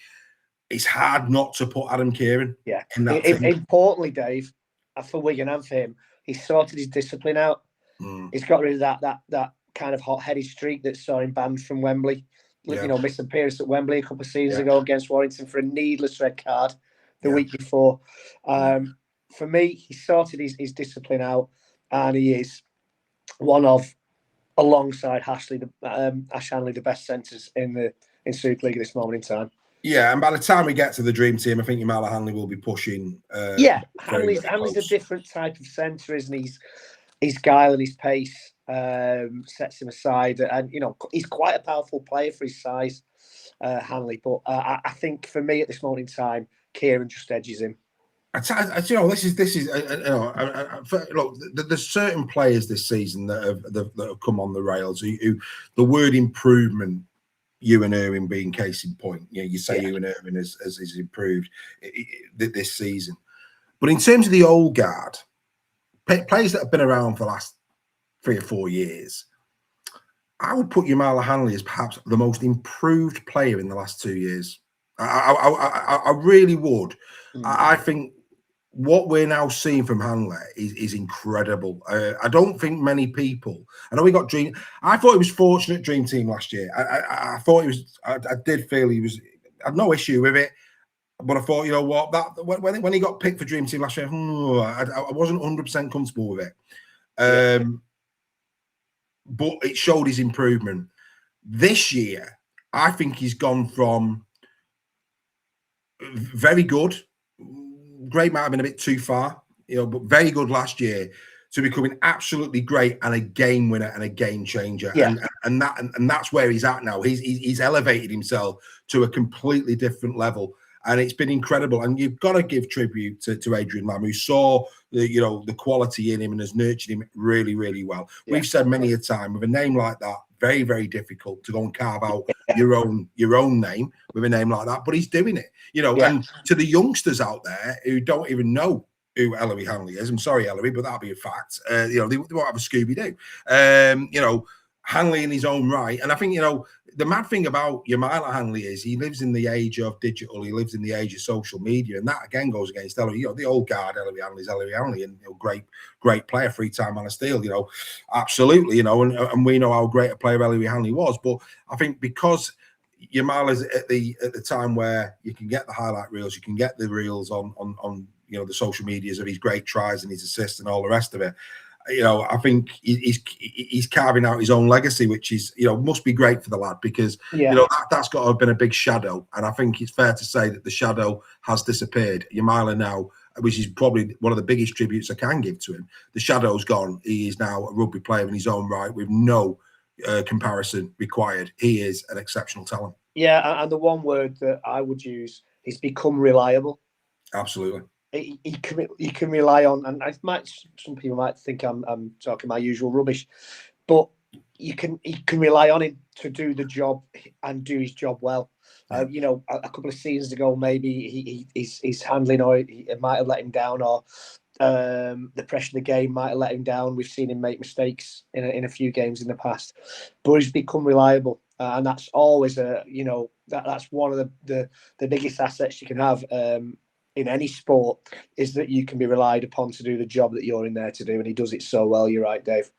it's hard not to put Adam Kieran. Yeah. In that team. Importantly, Dave, for Wigan and for him, he's sorted his discipline out. He's got rid of that kind of hot-headed streak that saw him banned from Wembley. You know, missed appearance at Wembley a couple of seasons ago against Warrington for a needless red card the week before. For me, he sorted his discipline out, and he is one of, alongside Ash Hanley, the best centres in Super League at this moment in time. Yeah, and by the time we get to the dream team, I think Yamala Hanley will be pushing. Hanley's a different type of centre, isn't he? His guile and his pace sets him aside, and you know he's quite a powerful player for his size, Hanley. But I think for me at this moment in time, Kieran just edges him. You know, this is look. There's certain players this season that have come on the rails. Who the word improvement, Ewan Irwin being case in point. You know, you say Ewan Irwin has improved this season, but in terms of the old guard, players that have been around for the last 3 or 4 years, I would put Yamala Hanley as perhaps the most improved player in the last 2 years. I really would. I think what we're now seeing from Hanley is incredible. I don't think many people. I know we got Dream. I thought he was fortunate Dream Team last year. I thought he was. I did feel he was. I had no issue with it. But I thought, you know what, that when he got picked for Dream Team last year, I wasn't 100% comfortable with it. But it showed his improvement. This year, I think he's gone from very good, great might have been a bit too far, you know, but very good last year, to becoming absolutely great and a game winner and a game changer. And that's where he's at now. He's elevated himself to a completely different level. And it's been incredible. And you've got to give tribute to Adrian Lamb, who saw the quality in him and has nurtured him really, really well. Yeah. We've said many a time, with a name like that, very, very difficult to go and carve out your own name with a name like that. But he's doing it, you know. Yeah. And to the youngsters out there who don't even know who Ellery Hanley is, I'm sorry, Ellery, but that'll be a fact. They won't have a Scooby-Doo. Hanley in his own right. And I think, the mad thing about Yamala Hanley is he lives in the age of digital. He lives in the age of social media. And that, again, goes against Ellery. The old guard, Ellery Hanley, and great player, 3-time man of steel, absolutely, and we know how great a player Ellery Hanley was. But I think because Yamala's at the time where you can get the highlight reels, you can get the reels on the social medias of his great tries and his assists and all the rest of it. I think he's carving out his own legacy, which is, must be great for the lad, because, that's got to have been a big shadow. And I think it's fair to say that the shadow has disappeared. Yamala now, which is probably one of the biggest tributes I can give to him, the shadow's gone. He is now a rugby player in his own right with no comparison required. He is an exceptional talent. Yeah, and the one word that I would use is become reliable. Absolutely. He can rely on, and some people might think I'm talking my usual rubbish, but he can rely on him to do the job and do his job well. A couple of seasons ago, maybe he's handling, or it might have let him down, or the pressure of the game might have let him down. We've seen him make mistakes in a few games in the past, but he's become reliable, and that's always that's one of the biggest assets you can have. In any sport, is that you can be relied upon to do the job that you're in there to do, and he does it so well. You're right, Dave.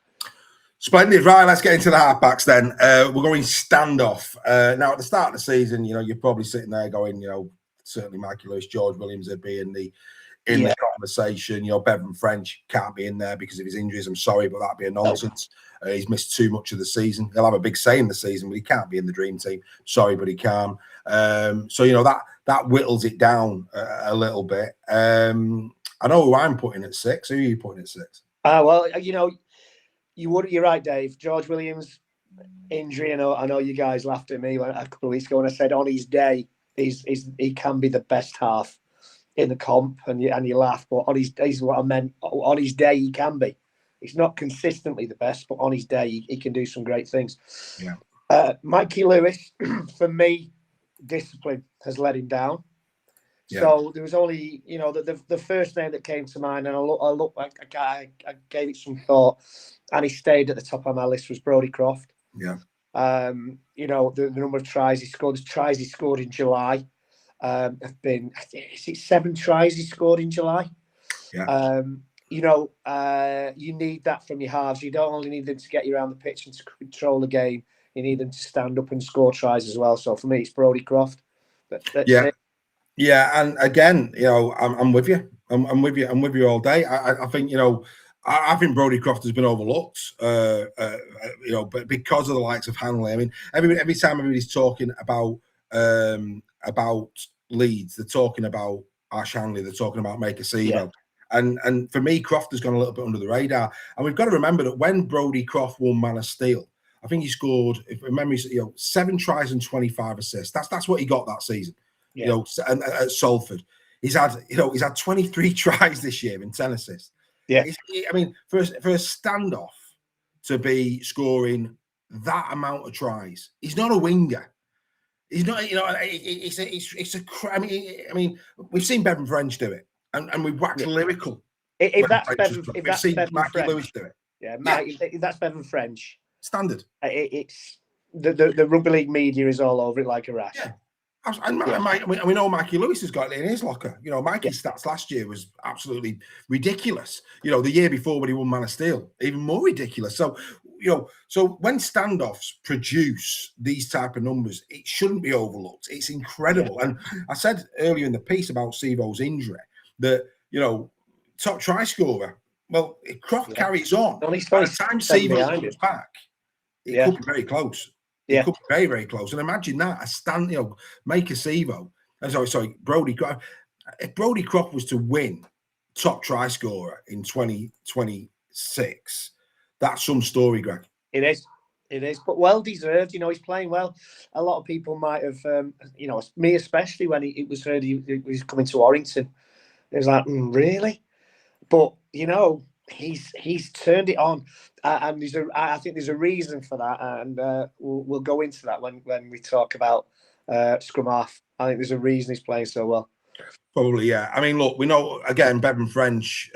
Splendid. Right, let's get into the halfbacks then. We're going standoff. Now, at the start of the season, you're probably sitting there going, certainly Mikey Lewis, George Williams would be in the conversation. Bevan French can't be in there because of his injuries. I'm sorry, but that'd be a nonsense. He's missed too much of the season. He'll have a big say in the season, but he can't be in the dream team. Sorry, but he can. That whittles it down a little bit. I know who I'm putting at 6. Who are you putting at 6? Well, you're right, Dave. George Williams injury. I know you guys laughed at me a couple of weeks ago when I said on his day he can be the best half in the comp, and you laugh, but on his day is what I meant. On his day he can be. He's not consistently the best, but on his day he can do some great things. Yeah. Mikey Lewis, for me, discipline has let him down. So there was only, the first name that came to mind, and I gave it some thought, and he stayed at the top of my list, was Brodie Croft. Yeah. The number of tries he scored, in July have been, is it 7 tries he scored in July? Yeah. You need that from your halves. You don't only need them to get you around the pitch and to control the game. You need them to stand up and score tries as well. So for me, it's Brodie Croft. Yeah, and again, I'm with you. I'm with you. I'm with you all day. I think I think Brodie Croft has been overlooked. But because of the likes of Hanley. I mean, every time everybody's talking about Leeds, they're talking about Ash Hanley. They're talking about Maker Sivo. Yeah. And for me, Croft has gone a little bit under the radar. And we've got to remember that when Brodie Croft won Man of Steel, I think he scored, if memory, 7 tries and 25 assists. That's what he got that season. Yeah. And at Salford, he's had 23 tries this year and 10 assists. Yeah. I mean, for a standoff to be scoring that amount of tries, he's not a winger. He's not. I mean, we've seen Bevan French do it, and we've waxed lyrical. If that's Bevan Lewis do it. Yeah, if that's Bevan French, standard. It's the rugby league media is all over it like a rash. Yeah. And we know Mikey Lewis has got it in his locker. Mikey's stats last year was absolutely ridiculous. The year before when he won Man of Steel, even more ridiculous. So, so when standoffs produce these type of numbers, it shouldn't be overlooked. It's incredible. Yeah. And I said earlier in the piece about Sivo's injury that, top try scorer. Well, if Croft carries on, by the time Sivo comes back, it could be very close. Yeah, it could be very, very close. And imagine that, Maker Sivo. Sorry, Brodie Croft. If Brodie Croft was to win top try scorer in 2026, that's some story, Greg. It is, but well deserved. He's playing well. A lot of people might have, me especially, when it was heard he was coming to Orrington. It was like, really? But he's turned it on, and I think there's a reason for that, and we'll go into that when we talk about scrum half. I think there's a reason he's playing so well. Probably, yeah. I mean, look, we know again, Bevan French.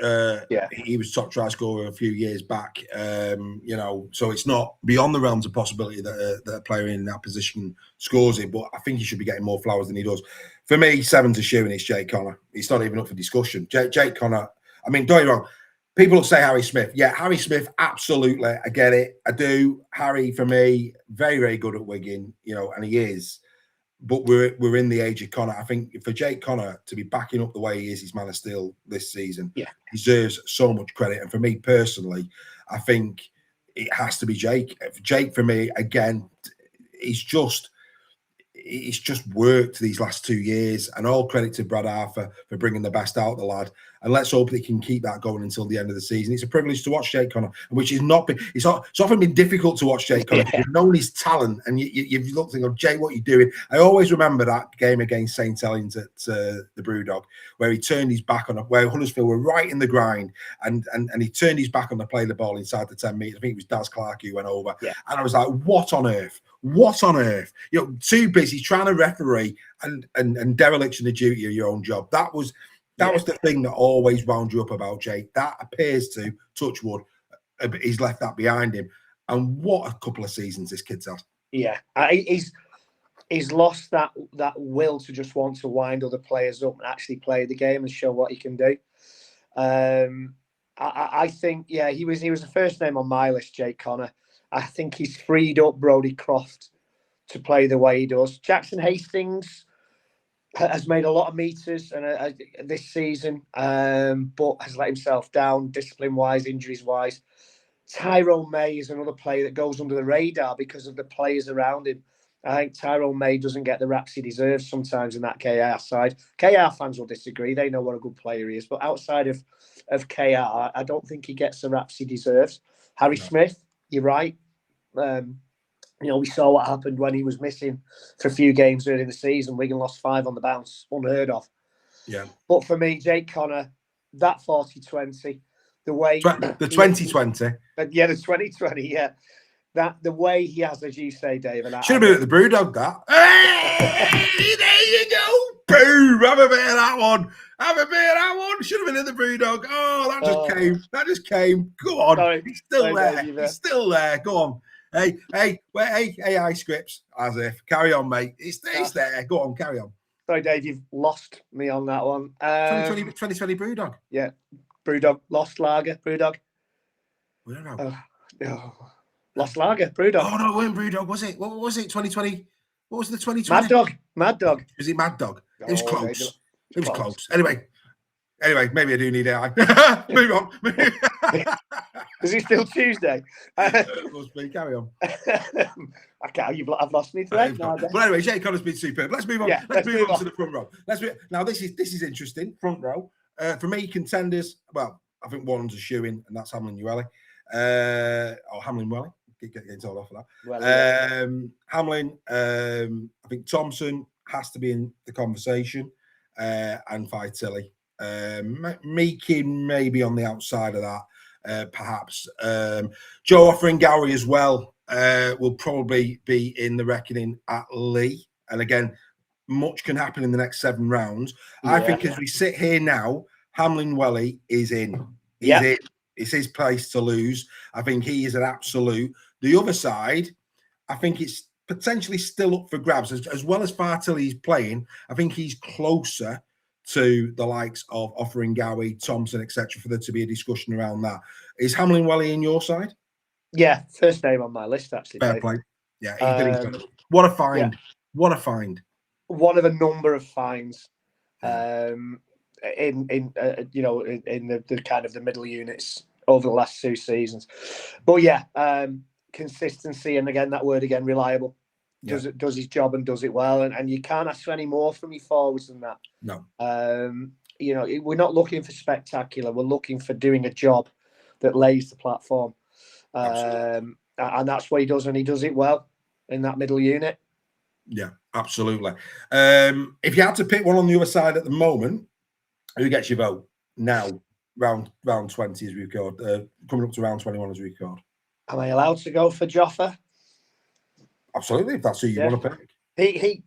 He was top try scorer a few years back. So it's not beyond the realms of possibility that a player in that position scores it. But I think he should be getting more flowers than he does. For me, 7's a shoe, and it's Jake Connor. It's not even up for discussion. Jake Connor. I mean, don't get me wrong. People will say Harry Smith. Yeah, Harry Smith, absolutely. I get it. I do. Harry, for me, very, very good at Wigan, and he is. But we're in the age of Connor. I think for Jake Connor to be backing up the way he is, he's Man of Steel this season, deserves so much credit. And for me personally, I think it has to be Jake. Jake, for me, again, it's just worked these last 2 years, and all credit to Brad Arthur for bringing the best out of the lad. And let's hope they can keep that going until the end of the season. It's a privilege to watch Jake Connor, which is not. It's often been difficult to watch Jake Connor. You've known his talent, and you've looked and go, Jake, what are you doing? I always remember that game against St Helens at the Brewdog, where he turned his back on where Huddersfield were right in the grind, and he turned his back on the play the ball inside the 10 meters. I think it was Daz Clark who went over, and I was like, what on earth? What on earth? Too busy trying to referee and dereliction of duty of your own job. That was the thing that always wound you up about Jake. That appears to, touch wood, he's left that behind him. And what a couple of seasons this kid's had. Yeah, he's lost that will to just want to wind other players up and actually play the game and show what he can do. I think, he was the first name on my list, Jake Connor. I think he's freed up Brodie Croft to play the way he does. Jackson Hastings has made a lot of meters this season, but has let himself down discipline-wise, injuries-wise. Tyrone May is another player that goes under the radar because of the players around him. I think Tyrone May doesn't get the raps he deserves sometimes in that KR side. KR fans will disagree. They know what a good player he is. But outside of KR, I don't think he gets the raps he deserves. Harry Smith, you're right. We saw what happened when he was missing for a few games early in the season. Wigan lost 5 on the bounce, unheard of. Yeah. But for me, Jake Connor, that 40-20, the way... The 2020. The 2020, yeah. The way he has, as you say, Dave. And should have been at the Brewdog, that. Hey, there you go. Boom! Have a bit of that one. Have a bit of that one. Should have been in the Brewdog. Oh, that just came. That just came. Go on. Sorry. He's still Sorry, there. Dave, He's still there. Go on. Hey, AI scripts. As if. Carry on, mate. It's there. Go on, carry on. Sorry, Dave, you've lost me on that one. 2020 Brewdog. Yeah. Brewdog. Lost Lager. Brewdog. We don't know. Lost Lager. Brewdog. Oh, no, it wasn't Brewdog, was it? What was it? 2020? What was the 2020? Mad Dog. Was it Mad Dog? It was close. Dave, It was close. Anyway, maybe I do need AI. Move on. Is it still Tuesday? It must be. Carry on. I can't. I've lost me thread. But anyway, Jay Connor's been superb. Let's move on. Yeah, let's move on to the front row. Now this is interesting. Front row. For me, contenders. Well, I think one's a shoe-in, and that's Hamlin Ueli. Or Hamlin Welly. Getting told off for that. Hamlin. I think Thompson has to be in the conversation, and Vitelli. Meekin maybe on the outside of that, perhaps. Joe Offering Gowrie as well will probably be in the reckoning at Lee. And again, much can happen in the next 7 rounds. I think as we sit here now, Hamlin Welly is in. He's in. It's his place to lose. I think he is an absolute. The other side, I think it's potentially still up for grabs. As well as Vitelli's playing, I think he's closer to the likes of Offering Gowrie, Thompson, etc., for there to be a discussion around that. Is Hamlin Welly in your side? Yeah, first name on my list, actually. Fair play. Yeah, what a find. Yeah. What a find. One of a number of finds in the kind of the middle units over the last 2 seasons. But yeah, consistency, and again, that word again, reliable. Does his job and does it well, and you can't ask for any more from your forwards than that. No. We're not looking for spectacular. We're looking for doing a job that lays the platform, and that's what he does, and he does it well in that middle unit. Yeah, absolutely. If you had to pick one on the other side at the moment, who gets your vote now? Round 20 as we record, coming up to round 21 as we record. Am I allowed to go for Joffa? Absolutely, if that's who you want to pick.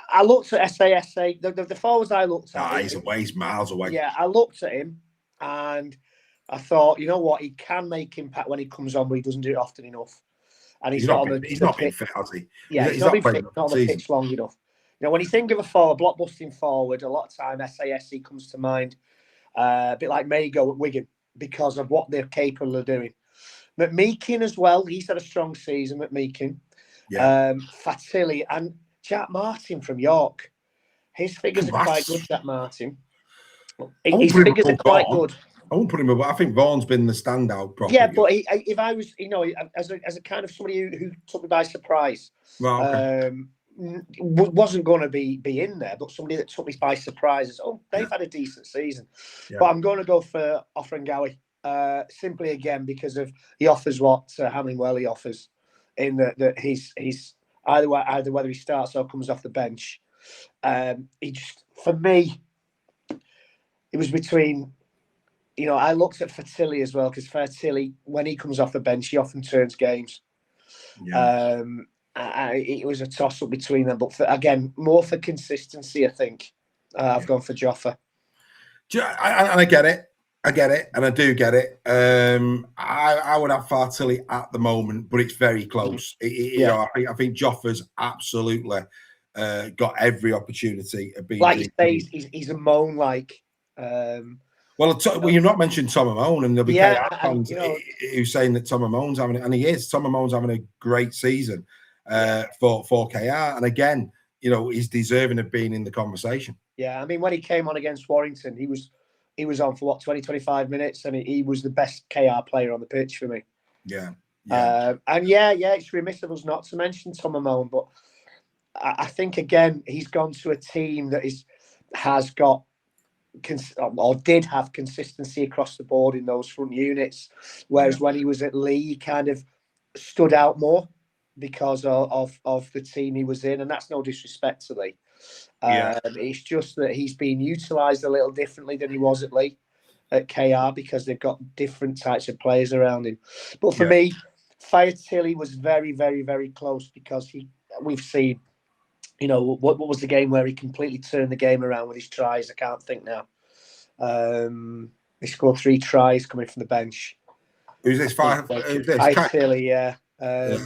I looked at SASA, the forwards I looked at. He's miles away. Yeah, I looked at him and I thought, you know what, he can make impact when he comes on, but he doesn't do it often enough. And he's not been fit, has he? Yeah, he's not been fit, not on the pitch long enough. When you think of a block-busting forward, a lot of time SASE comes to mind. A bit like Mago at Wigan, because of what they're capable of doing. McMeekin as well, he's had a strong season, McMeekin. Yeah. Vitelli and Jack Martin from York. His figures are quite good, Jack Martin. His figures are quite good. I won't put him up. I think Vaughan's been the standout. Probably. Yeah, but if I was, as a kind of somebody who took me by surprise, wasn't going to be in there, but somebody that took me by surprise is, they've had a decent season. Yeah. But I'm going to go for Offering Gowrie, simply again because of he offers what Hamlin Welly offers, in that he's either whether he starts or comes off the bench. He just, for me, it was between. I looked at Vitelli as well, because Vitelli, when he comes off the bench, he often turns games. Yeah. It was a toss-up between them, but again, more for consistency, I think. I've gone for Joffa. And I get it, and I do get it. I would have Vitelli at the moment, but it's very close. I think Joffa's absolutely got every opportunity of being. Like you say, he's a moan like. Well, you've not mentioned Tom Amone, and there'll be fans who's saying that Tom Amone's having, and he is. Tom Amone's having a great season for KR, and again, he's deserving of being in the conversation. Yeah, I mean, when he came on against Warrington, he was on for 20-25 minutes, and he was the best KR player on the pitch for me. Yeah. It's remiss of us not to mention Tom Amone, but I think again he's gone to a team that has got. Or did have consistency across the board in those front units, whereas when he was at Lee, he kind of stood out more because of the team he was in, and that's no disrespect to Lee. It's just that he's been utilised a little differently than he was at Lee, at KR, because they've got different types of players around him. But for me, Vitelli was very, very, very close, because we've seen You know, what was the game where he completely turned the game around with his tries? I can't think now. He scored 3 tries coming from the bench. Who's this? Tilly, yeah. Who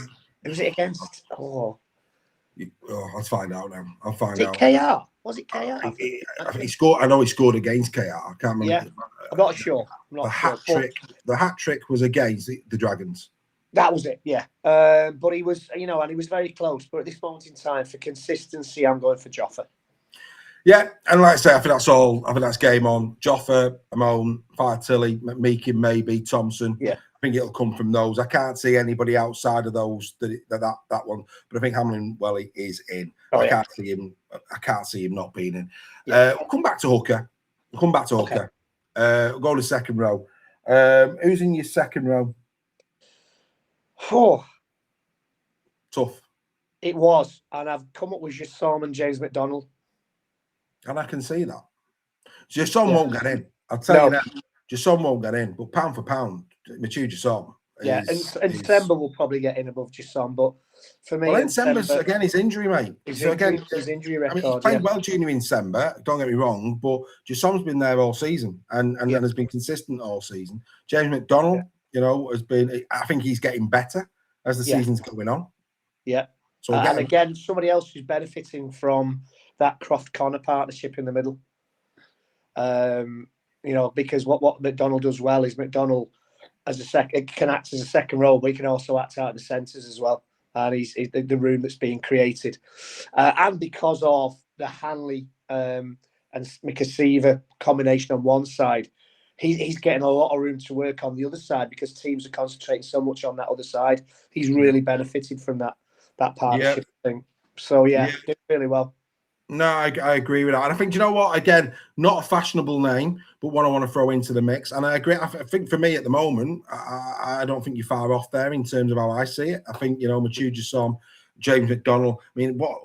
was it against? Let's find out now. I'll find out. KR? Was it KR? I think he scored. I know he scored against KR. I can't remember. Yeah, I'm not sure. The hat trick was against the Dragons. That was it, yeah. But he was, and he was very close. But at this moment in time, for consistency, I'm going for Joffa. Yeah, and like I say, I think that's all. I think that's game on. Joffa, Amon, Tilly, Meakin, maybe Thompson. Yeah, I think it'll come from those. I can't see anybody outside of those that one. But I think Hamlin, he is in. I can't see him. I can't see him not being in. Yeah. We'll come back to Hooker. Okay. We'll go to second row. Who's in your second row? Oh, tough. It was, and I've come up with Jasson and James McDonald. And I can see that. Jasson won't get in. I'll tell you that. Jasson won't get in. But pound for pound, Matiu Jasson. Yeah, and Semba will probably get in above Jasson. But for me, Semba's again his injury, mate. His injury record. He's played well junior in Semba. Don't get me wrong, but Jasson's been there all season and has been consistent all season. James McDonald, has been. I think he's getting better as the season's going on. Yeah. So and again, somebody else who's benefiting from that Croft-Connor partnership in the middle. Because what McDonald does well is McDonald can act as a second role, but he can also act out in the centres as well. And he's the room that's being created. And because of the Hanley and Mikasiva combination on one side, he's getting a lot of room to work on the other side because teams are concentrating so much on that other side. He's really benefited from that partnership thing. So, did really well. No, I agree with that. And I think, you know what? Again, not a fashionable name, but one I want to throw into the mix. And I agree. I think for me at the moment, I don't think you're far off there in terms of how I see it. I think, Matiu Jasson, James McDonald. I mean, what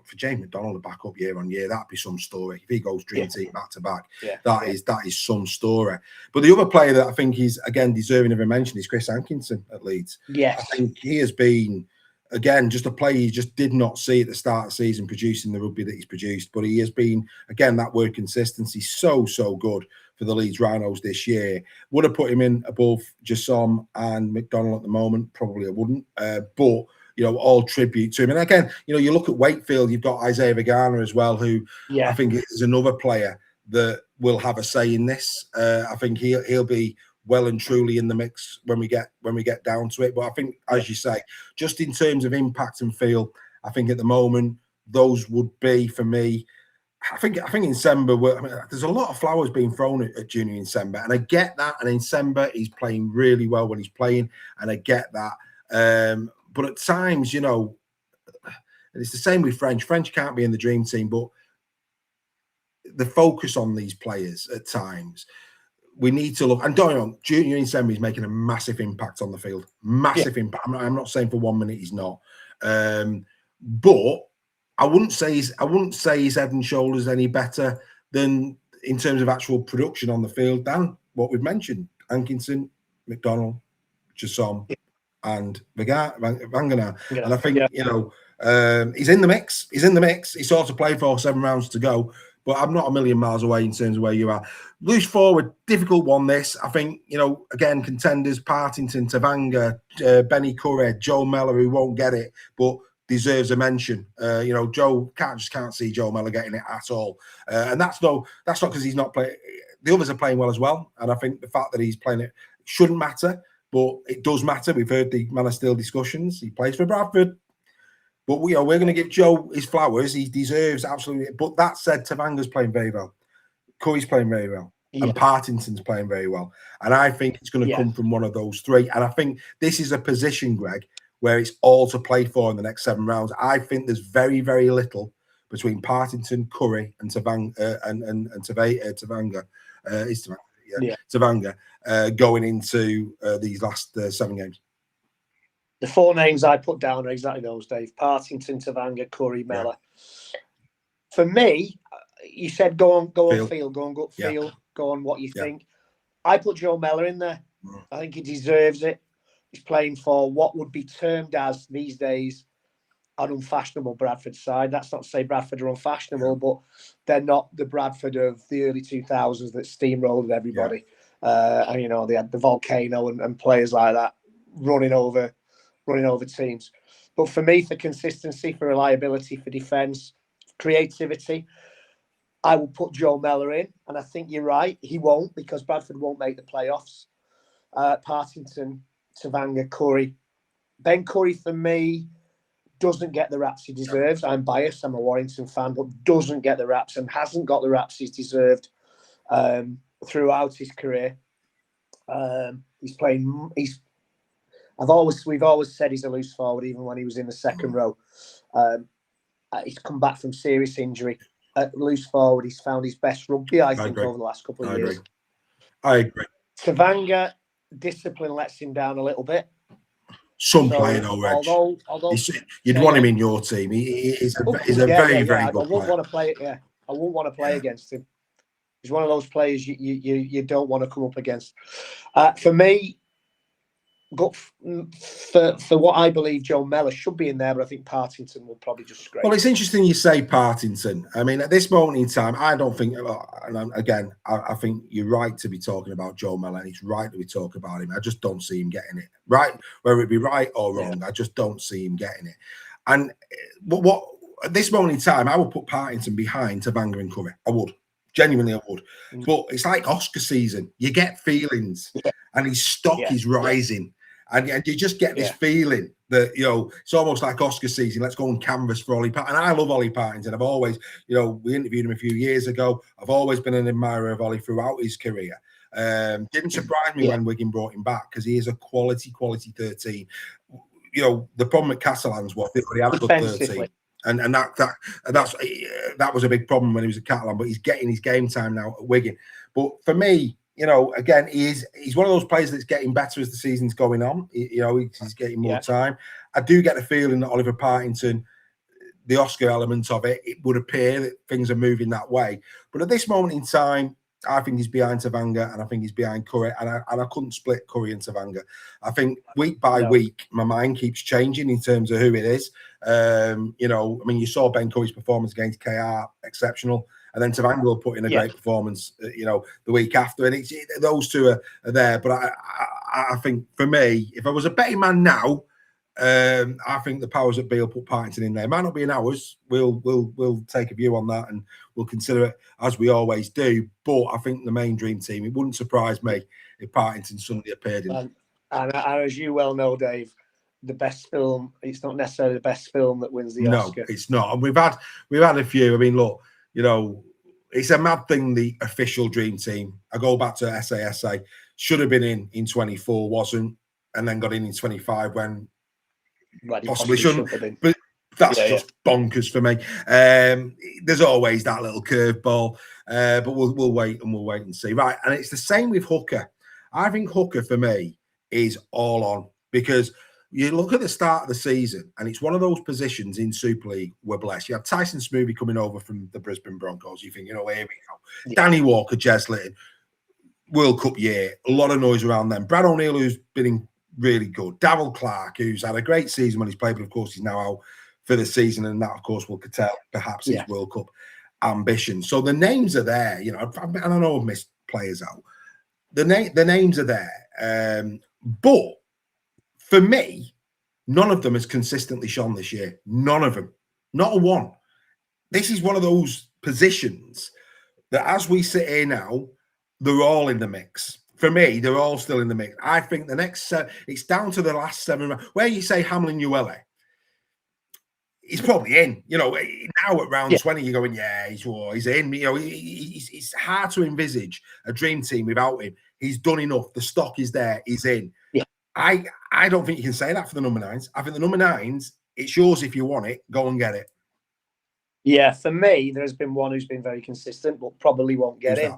for James McDonald to back up year on year, that'd be some story. If he goes dream team back to back, that is some story. But the other player that I think is, again, deserving of a mention is Chris Hankinson at Leeds. Yes. I think he has been... Again, just a player you just did not see at the start of the season producing the rugby that he's produced. But he has been, again, that word consistency, so good for the Leeds Rhinos this year. Would have put him in above Jasson and McDonald at the moment? Probably I wouldn't. But, all tribute to him. And again, you look at Wakefield, you've got Isaiah Vagana as well, who I think is another player that will have a say in this. I think he'll be well and truly in the mix when we get down to it. But I think, as you say, just in terms of impact and feel, I think at the moment those would be for me. I think in Semba, there's a lot of flowers being thrown at Junior in Semba, and I get that. And in Semba, he's playing really well when he's playing, and I get that. But at times, and it's the same with French. French can't be in the dream team, but the focus on these players at times. We need to look, and don't get me wrong, Junior in Semba is making a massive impact on the field. Massive impact. I'm not saying for 1 minute he's not, but I wouldn't say he's head and shoulders any better than in terms of actual production on the field than what we've mentioned: Hankinson, McDonald, Jasson, and Vagana. And I think he's in the mix. He's sort of played for 7 rounds to go. But I'm not a million miles away in terms of where you are. Loose forward, difficult one, this. I think, again, contenders, Partington, Tavanga, Benny Curry, Joe Mellor, who won't get it, but deserves a mention. Joe can't see Joe Mellor getting it at all. And that's not because he's not playing. The others are playing well as well. And I think the fact that he's playing it shouldn't matter, but it does matter. We've heard the Man of Steel discussions. He plays for Bradford. But we're going to give Joe his flowers. He deserves absolutely. But that said, Tavanga's playing very well. Curry's playing very well. And Partington's playing very well. And I think it's going to come from one of those three. And I think this is a position, Greg, where it's all to play for in the next 7 rounds. I think there's very, very little between Partington, Curry, and Tavanga. Tavanga going into these last 7 games. The 4 names I put down are exactly those, Dave. Partington, Tavanga, Curry, Mellor. For me, you said go on feel, go on gut feel, go on what you think. I put Joe Mellor in there. I think he deserves it. He's playing for what would be termed as, these days, an unfashionable Bradford side. That's not to say Bradford are unfashionable, but they're not the Bradford of the early 2000s that steamrolled everybody. And you know, they had the volcano and players like that running over teams. But for me, for consistency, for reliability, for defence, creativity, I will put Joe Mellor in. And I think you're right, he won't, because Bradford won't make the playoffs. Partington, Tavanga, Curry. Ben Curry, for me, doesn't get the raps he deserves. I'm biased. I'm a Warrington fan, but doesn't get the raps and hasn't got the raps he's deserved throughout his career. We've always said he's a loose forward, even when he was in the second row. He's come back from serious injury. At loose forward, he's found his best rugby, I think, over the last couple of years. I agree. Tavanga, discipline lets him down a little bit. Playing Reg. Although you'd want him in your team. He's a very good player. I wouldn't want to play. I wouldn't want to play against him. He's one of those players you don't want to come up against. For me, but for what I believe, Joe Mellor should be in there, but I think Partington will probably just scrape. Well, it's interesting you say Partington. I mean, at this moment in time, I don't think, and again, I think you're right to be talking about Joe Mellor, and it's right that we talk about him. I just don't see him getting it. Right, whether it be right or wrong, I just don't see him getting it. And what at this moment in time, I would put Partington behind Tavanga and Curry. I would. Genuinely, I would. But it's like Oscar season. You get feelings, and his stock is rising. And you just get this feeling that, you know, it's almost like Oscar season. Let's go and canvas for Ollie Partington. And I love Ollie Partington. I've always, you know, we interviewed him a few years ago. I've always been an admirer of Ollie throughout his career. Didn't surprise me when Wigan brought him back, because he is a quality 13. You know, the problem at Catalans was that he had a good 13. And that was a big problem when he was at Catalan, but he's getting his game time now at Wigan. But for me, you know, again, he's one of those players that's getting better as the season's going on. He's getting more time. I do get the feeling that Oliver Partington, the Oscar element of it would appear that things are moving that way. But at this moment in time, I think he's behind Tavanga, and I think he's behind Curry, and I couldn't split Curry and Tavanga. I think week by week, my mind keeps changing in terms of who it is. You know, I mean, you saw Ben Curry's performance against KR, exceptional. And then Tavanga will put in a great performance, you know, the week after. And those two are there. But I think, for me, if I was a betting man now, I think the powers that be will put Partington in there. It might not be in ours. We'll take a view on that, and we'll consider it as we always do. But I think the main dream team, it wouldn't surprise me if Partington suddenly appeared in. And as you well know, Dave, the best film, it's not necessarily the best film that wins the Oscar. No, it's not. And we've had a few. I mean, look, you know, it's a mad thing, the official dream team. I go back to SASA. Should have been in 24, wasn't, and then got in 25 when possibly shouldn't. But that's just bonkers for me. There's always that little curveball, but we'll wait and see. Right, and it's the same with Hooker. I think Hooker, for me, is all on, because you look at the start of the season, and it's one of those positions in Super League we're blessed. You have Tyson Smoothy coming over from the Brisbane Broncos. You think, you know, here we go. Yeah. Danny Walker, Jez Litton, World Cup year, a lot of noise around them. Brad O'Neill, who's been really good. Darryl Clark, who's had a great season when he's played, but of course he's now out for the season, and that, of course, will curtail perhaps his World Cup ambition. So the names are there. You know, and I know I've missed players out. The names are there. But for me, none of them has consistently shone this year. None of them. Not a one. This is one of those positions that, as we sit here now, they're all in the mix. For me, they're all still in the mix. I think the next it's down to the last 7 rounds. Where you say Hamlin Uele, he's probably in. You know, now at round 20, you're going, he's in. You know, it's hard to envisage a dream team without him. He's done enough. The stock is there. He's in. Yeah. I don't think you can say that for the number 9s. I think the number 9s, it's yours if you want it. Go and get it. Yeah, for me, there's been one who's been very consistent, but probably won't get in.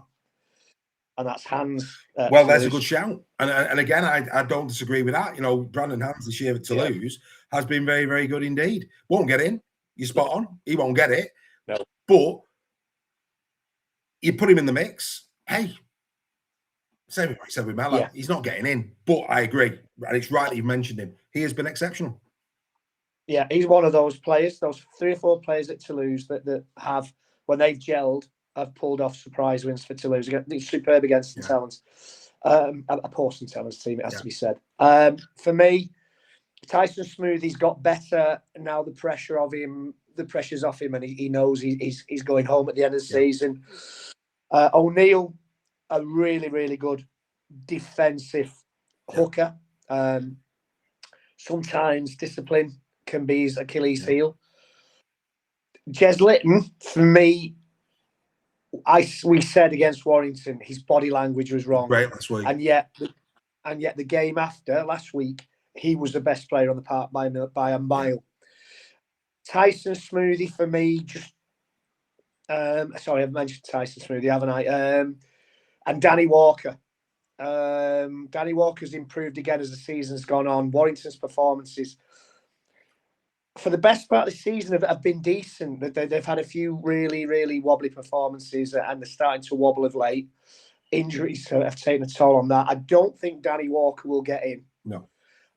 And that's Hans. Well, there's a good shout. And again, I don't disagree with that. You know, Brandon Hans this year at Toulouse has been very, very good indeed. Won't get in. You're spot on. He won't get it. No. But you put him in the mix. Hey, same with what I said with Mellor. He's not getting in. But I agree. And it's right that you've mentioned him. He has been exceptional. Yeah, he's one of those players, those 3 or 4 players at Toulouse that have, when they've gelled, have pulled off surprise wins for Toulouse. He's superb against St. Helens. A poor St. Helens team, it has to be said. For me, Tyson Smoothie's got better now. The pressure's off him, and he knows he's going home at the end of the season. O'Neill, a really, really good defensive hooker. Sometimes discipline can be his Achilles heel. Jez Litton, for me, we said against Warrington, his body language was wrong. Great last week. And yet the game after, last week, he was the best player on the park by a mile. Tyson Smoothie, for me, just... sorry, I've mentioned Tyson Smoothie, haven't I? And Danny Walker. Danny Walker's improved again as the season's gone on. Warrington's performances, for the best part of the season, have been decent. They've had a few really, really wobbly performances, and they're starting to wobble of late. Injuries have taken a toll on that. I don't think Danny Walker will get in. No.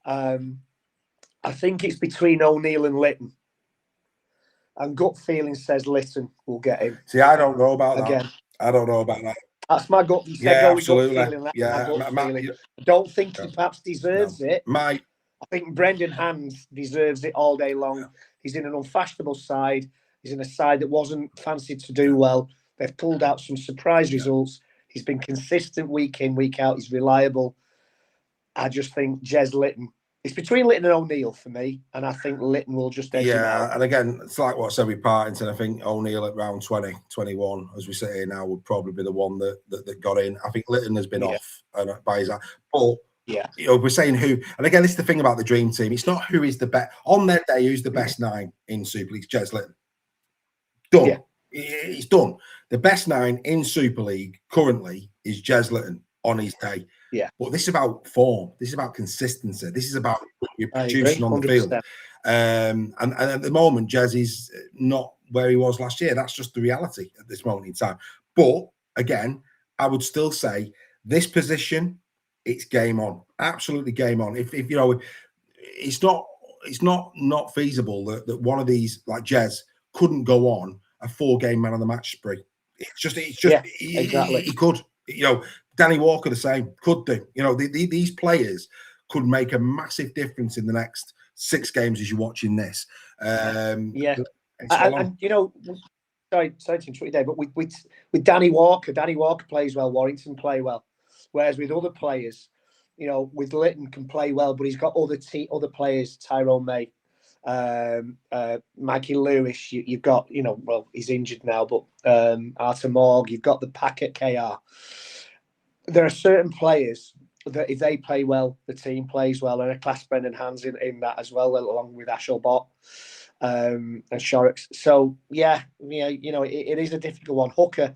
I think it's between O'Neill and Litton. And gut feeling says Litton will get in. See, I don't know about that. Again. I don't know about that. That's my gut. You said absolutely. Gut feeling. Yeah, my gut feeling. I don't think he perhaps deserves it. I think Brendan Hands deserves it all day long. Yeah. He's in an unfashionable side. He's in a side that wasn't fancied to do well. They've pulled out some surprise results. He's been consistent week in, week out. He's reliable. I just think Jez Litton. It's between Litton and O'Neill for me, and I think Litton will just edge him out. And again, it's like what I said with Partington. I think O'Neill at round 20, 21, as we sit here now, would probably be the one that got in. I think Litton has been off by his... But, we're saying who... And again, this is the thing about the Dream Team. It's not who is the best... On their day, who's the best 9 in Super League? Jez Litton. Done. Yeah. He's done. The best 9 in Super League currently is Jez Litton on his day. Yeah. But this is about form. This is about consistency. This is about you're producing on the field. And at the moment, Jez is not where he was last year. That's just the reality at this moment in time. But again, I would still say this position, it's game on. Absolutely game on. If you know, it's not feasible that one of these, like Jez, couldn't go on a 4-game man of the match spree. It's just exactly. He could. You know, Danny Walker the same, could do. You know, these players could make a massive difference in the next 6 games as you're watching this. And you know, sorry to interrupt you there, but with Danny Walker plays well, Warrington play well. Whereas with other players, you know, with Litton can play well, but he's got other players, Tyrone May, Mikey Lewis, you've got, you know, well, he's injured now, but Arthur Morg, you've got the pack at KR. There are certain players that if they play well, the team plays well, and a class Brendan Hands in that as well, along with Ashelbot and Shorrocks. So you know, it is a difficult one. Hooker,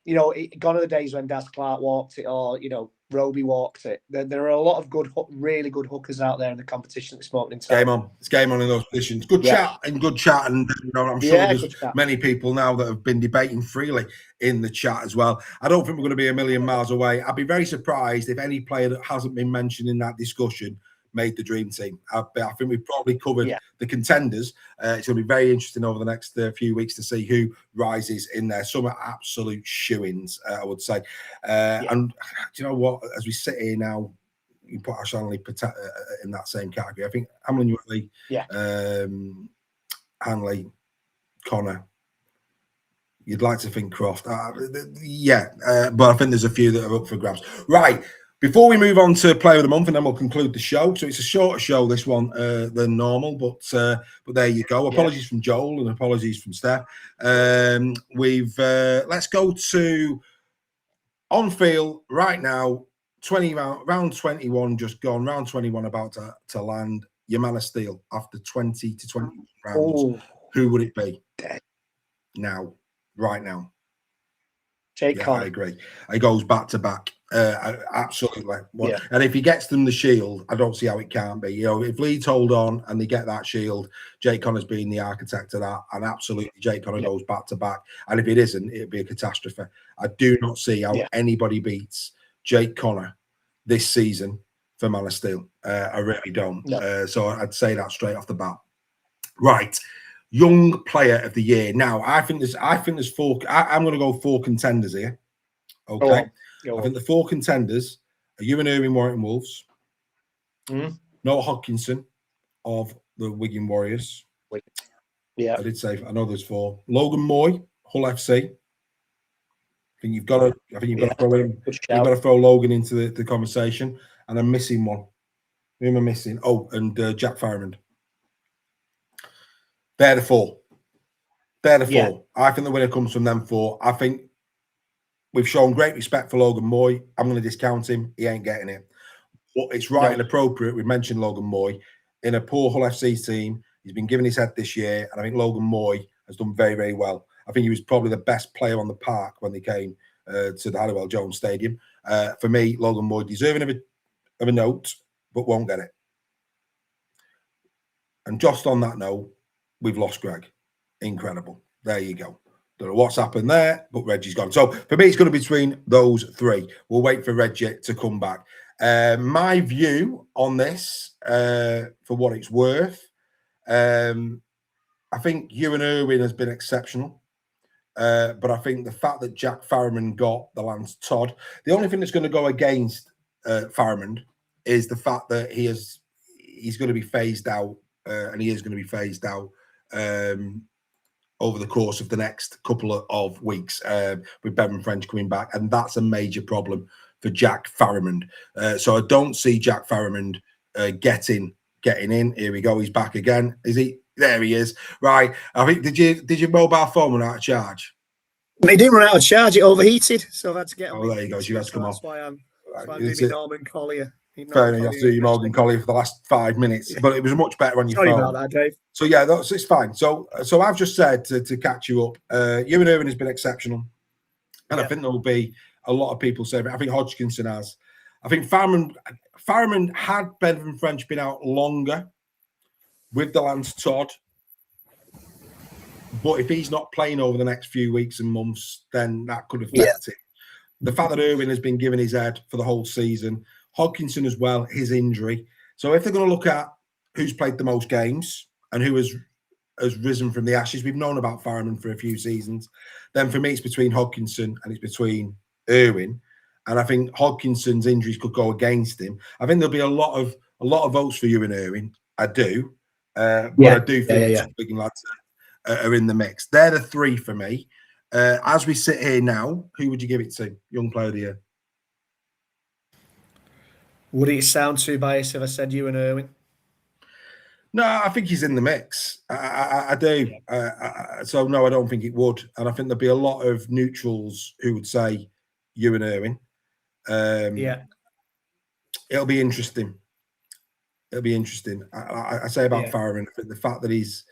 you know, gone are the days when Daz Clark walked it, or, you know, Roby walked it. There are a lot of really good hookers out there in the competition at this moment in time. Game on. It's game on in those positions. Good chat, and you know, I'm sure there's many people now that have been debating freely in the chat as well. I don't think we're going to be a million miles away. I'd be very surprised if any player that hasn't been mentioned in that discussion made the Dream Team. I think we've probably covered the contenders. It's going to be very interesting over the next few weeks to see who rises in there. Some are absolute shoo-ins, I would say. And do you know what? As we sit here now, you put Ash Hanley in that same category. I think Hamlin, Whitley, Hanley, Connor. You'd like to think Croft. But I think there's a few that are up for grabs. Right. Before we move on to Player of the Month, and then we'll conclude the show. So it's a shorter show, this one, than normal, but there you go. Apologies from Joel and apologies from Steph. Let's go to on field right now. Round 21 just gone. Round 21 about to land. Your man of steel after 20 to 21 rounds. Ooh. Who would it be? Now, right now. Jake Connor. I agree. He goes back to back. Absolutely. And if he gets them the shield, I don't see how it can't be. You know, if Leeds hold on and they get that shield, Jake Connor's been the architect of that, and absolutely Jake Connor goes back to back. And if it isn't, it'd be a catastrophe. I do not see how anybody beats Jake Connor this season for Man of Steel. I really don't. No. So I'd say that straight off the bat. Right. Young player of the year. Now, I think there's four. I'm going to go 4 contenders here. Okay. I think the 4 contenders are Ewan Irving, Warrington Wolves, Noah Hodkinson of the Wigan Warriors. Yeah. I did say, I know there's 4. Logan Moy, Hull FC. I think you've got to throw him. You've got to throw Logan into the conversation. And I'm missing one. Who am I missing? Oh, and Jack Farrand. They're the 4. They're the 4. Yeah. I think the winner comes from them 4. I think we've shown great respect for Logan Moy. I'm going to discount him. He ain't getting it. But it's right and appropriate. We mentioned Logan Moy in a poor Hull FC team. He's been given his head this year, and I think Logan Moy has done very, very well. I think he was probably the best player on the park when they came to the Halliwell Jones Stadium. For me, Logan Moy deserving of a note, but won't get it. And just on that note, we've lost Greg. Incredible. There you go. Don't know what's happened there, but Reggie's gone. So for me, it's going to be between those 3. We'll wait for Reggie to come back. My view on this, for what it's worth, I think Ewan Irwin has been exceptional. But I think the fact that Jack Farrand got the Lance Todd, the only thing that's going to go against Farrand is the fact that he's going to be phased out, and he is going to be phased out over the course of the next couple of weeks with Bevan French coming back, and that's a major problem for Jack Farrand. So I don't see Jack Farrand getting in. Here we go. He's back again. Is he? There he is. Right. I think did your mobile phone run out of charge? It didn't run out of charge. It overheated, so I've had to get. Oh, there you go. So you had to come off. That's why I'm doing Norman Collier. Fair enough. You have to do your Morgan Collier for the last 5 minutes, but it was much better on your phone. Sorry about that, Dave. So yeah, it's fine. So I've just said to catch you up. Ewan Irving has been exceptional, and I think there will be a lot of people saying. I think Hodgkinson has. I think Farrand had Bevan French been out longer with the Lance Todd, but if he's not playing over the next few weeks and months, then that could affect it. The fact that Irving has been given his head for the whole season, Hodkinson as well, his injury. So if they're going to look at who's played the most games and who has risen from the ashes, we've known about Farrand for a few seasons. Then for me, it's between Hodkinson and it's between Irwin. And I think Hodkinson's injuries could go against him. I think there'll be a lot of votes for Ewan Irwin. I do, but I do think some big lads are in the mix. They're the 3 for me. As we sit here now, who would you give it to? Young player of the year. Would it sound too biased if I said Ewan Irwin? No, I think he's in the mix. I do. So no, I don't think it would. And I think there'll be a lot of neutrals who would say Ewan Irwin. It'll be interesting. It'll be interesting. I say about Farrand, I think the fact that he's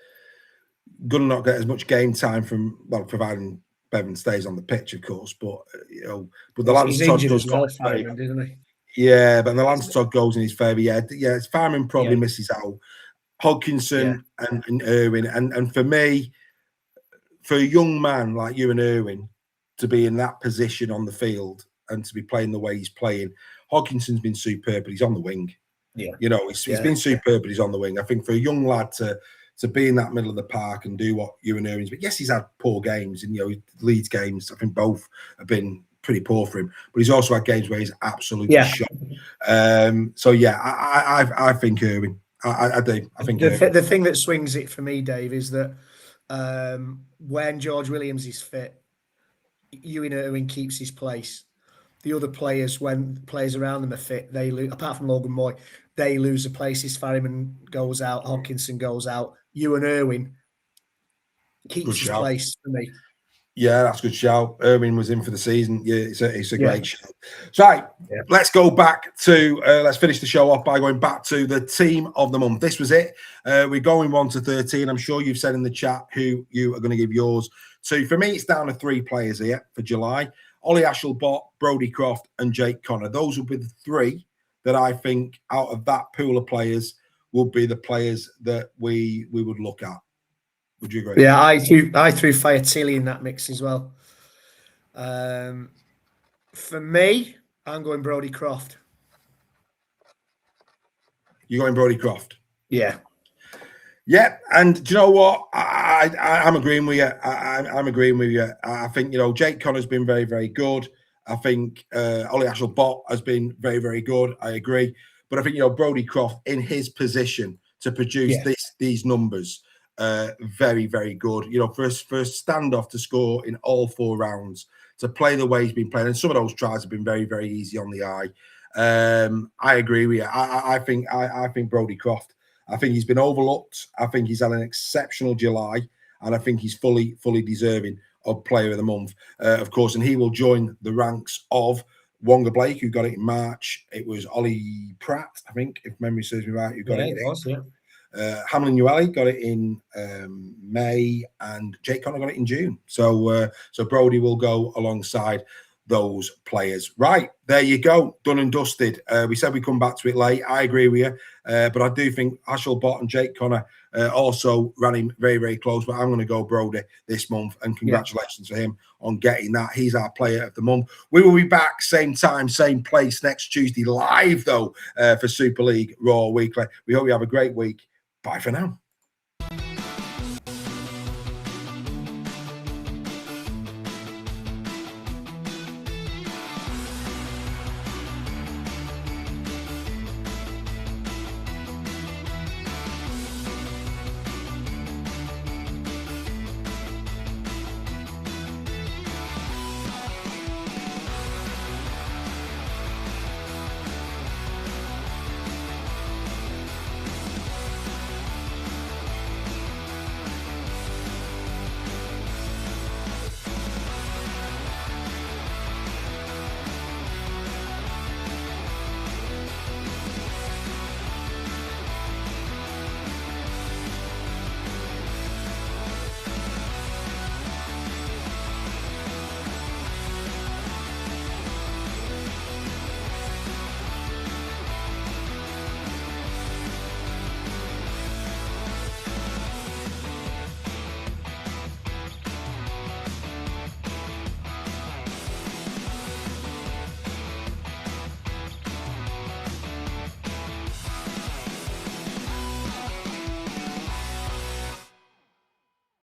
going to not get as much game time from, well, providing Bevan stays on the pitch, of course, but the Lance Todd does go, Farrand, isn't he? Yeah, but the Lance Todd goes in his favour. Yeah, Farrand probably misses out. Hodkinson and Irwin, and for me, for a young man like Ewan Irwin to be in that position on the field and to be playing the way he's playing, Hodkinson's been superb, but he's on the wing. Yeah, you know, he's been superb, but he's on the wing. I think for a young lad to be in that middle of the park and do what Ewan Irwin's, but yes, he's had poor games, and Leeds games, I think both have been pretty poor for him, but he's also had games where he's absolutely shot. So yeah, I think Irwin. I do. I think the thing that swings it for me, Dave, is that when George Williams is fit, Ewan Irwin keeps his place. The other players, when players around them are fit, they lose. Apart from Logan Moy, they lose their places. Farriman goes out, Hodkinson goes out. Ewan Irwin keeps his place for me. Yeah, that's a good shout. Irwin was in for the season. Yeah, it's a great shout. So, right, let's go back to, let's finish the show off by going back to the team of the month. This was it. We're going 1 to 13. I'm sure you've said in the chat who you are going to give yours to. For me, it's down to 3 players here for July. Ollie Ashelbot, Brodie Croft, and Jake Connor. Those will be the 3 that I think out of that pool of players will be the players that we would look at. Would you agree? Yeah, I threw Fire Tilly in that mix as well. For me, I'm going Brodie Croft. You're going Brodie Croft? Yeah. Yeah, and do you know what? I'm agreeing with you. I'm agreeing with you. I think, you know, Jake Connor's been very, very good. I think Ollie Ashley-Bott has been very, very good. I agree. But I think, you know, Brodie Croft in his position to produce these numbers, very, very good. You know, for a standoff to score in all 4 rounds, to play the way he's been playing, and some of those tries have been very, very easy on the eye. I agree with you. I think Brodie Croft, I think he's been overlooked. I think he's had an exceptional July, and I think he's fully deserving of Player of the Month, of course. And he will join the ranks of Wonga Blake, who got it in March. It was Ollie Pratt, I think, if memory serves me right, who got it. Hamlin Ueli got it in May, and Jake Connor got it in June. So Brodie will go alongside those players. Right, there you go, done and dusted. We said we come back to it late. I agree with you, but I do think Ashley-Bott and Jake Connor also ran him very, very close. But I'm going to go Brodie this month, and congratulations to him on getting that. He's our Player of the Month. We will be back same time, same place next Tuesday, live though, for Super League Raw Weekly. We hope you have a great week. Bye for now.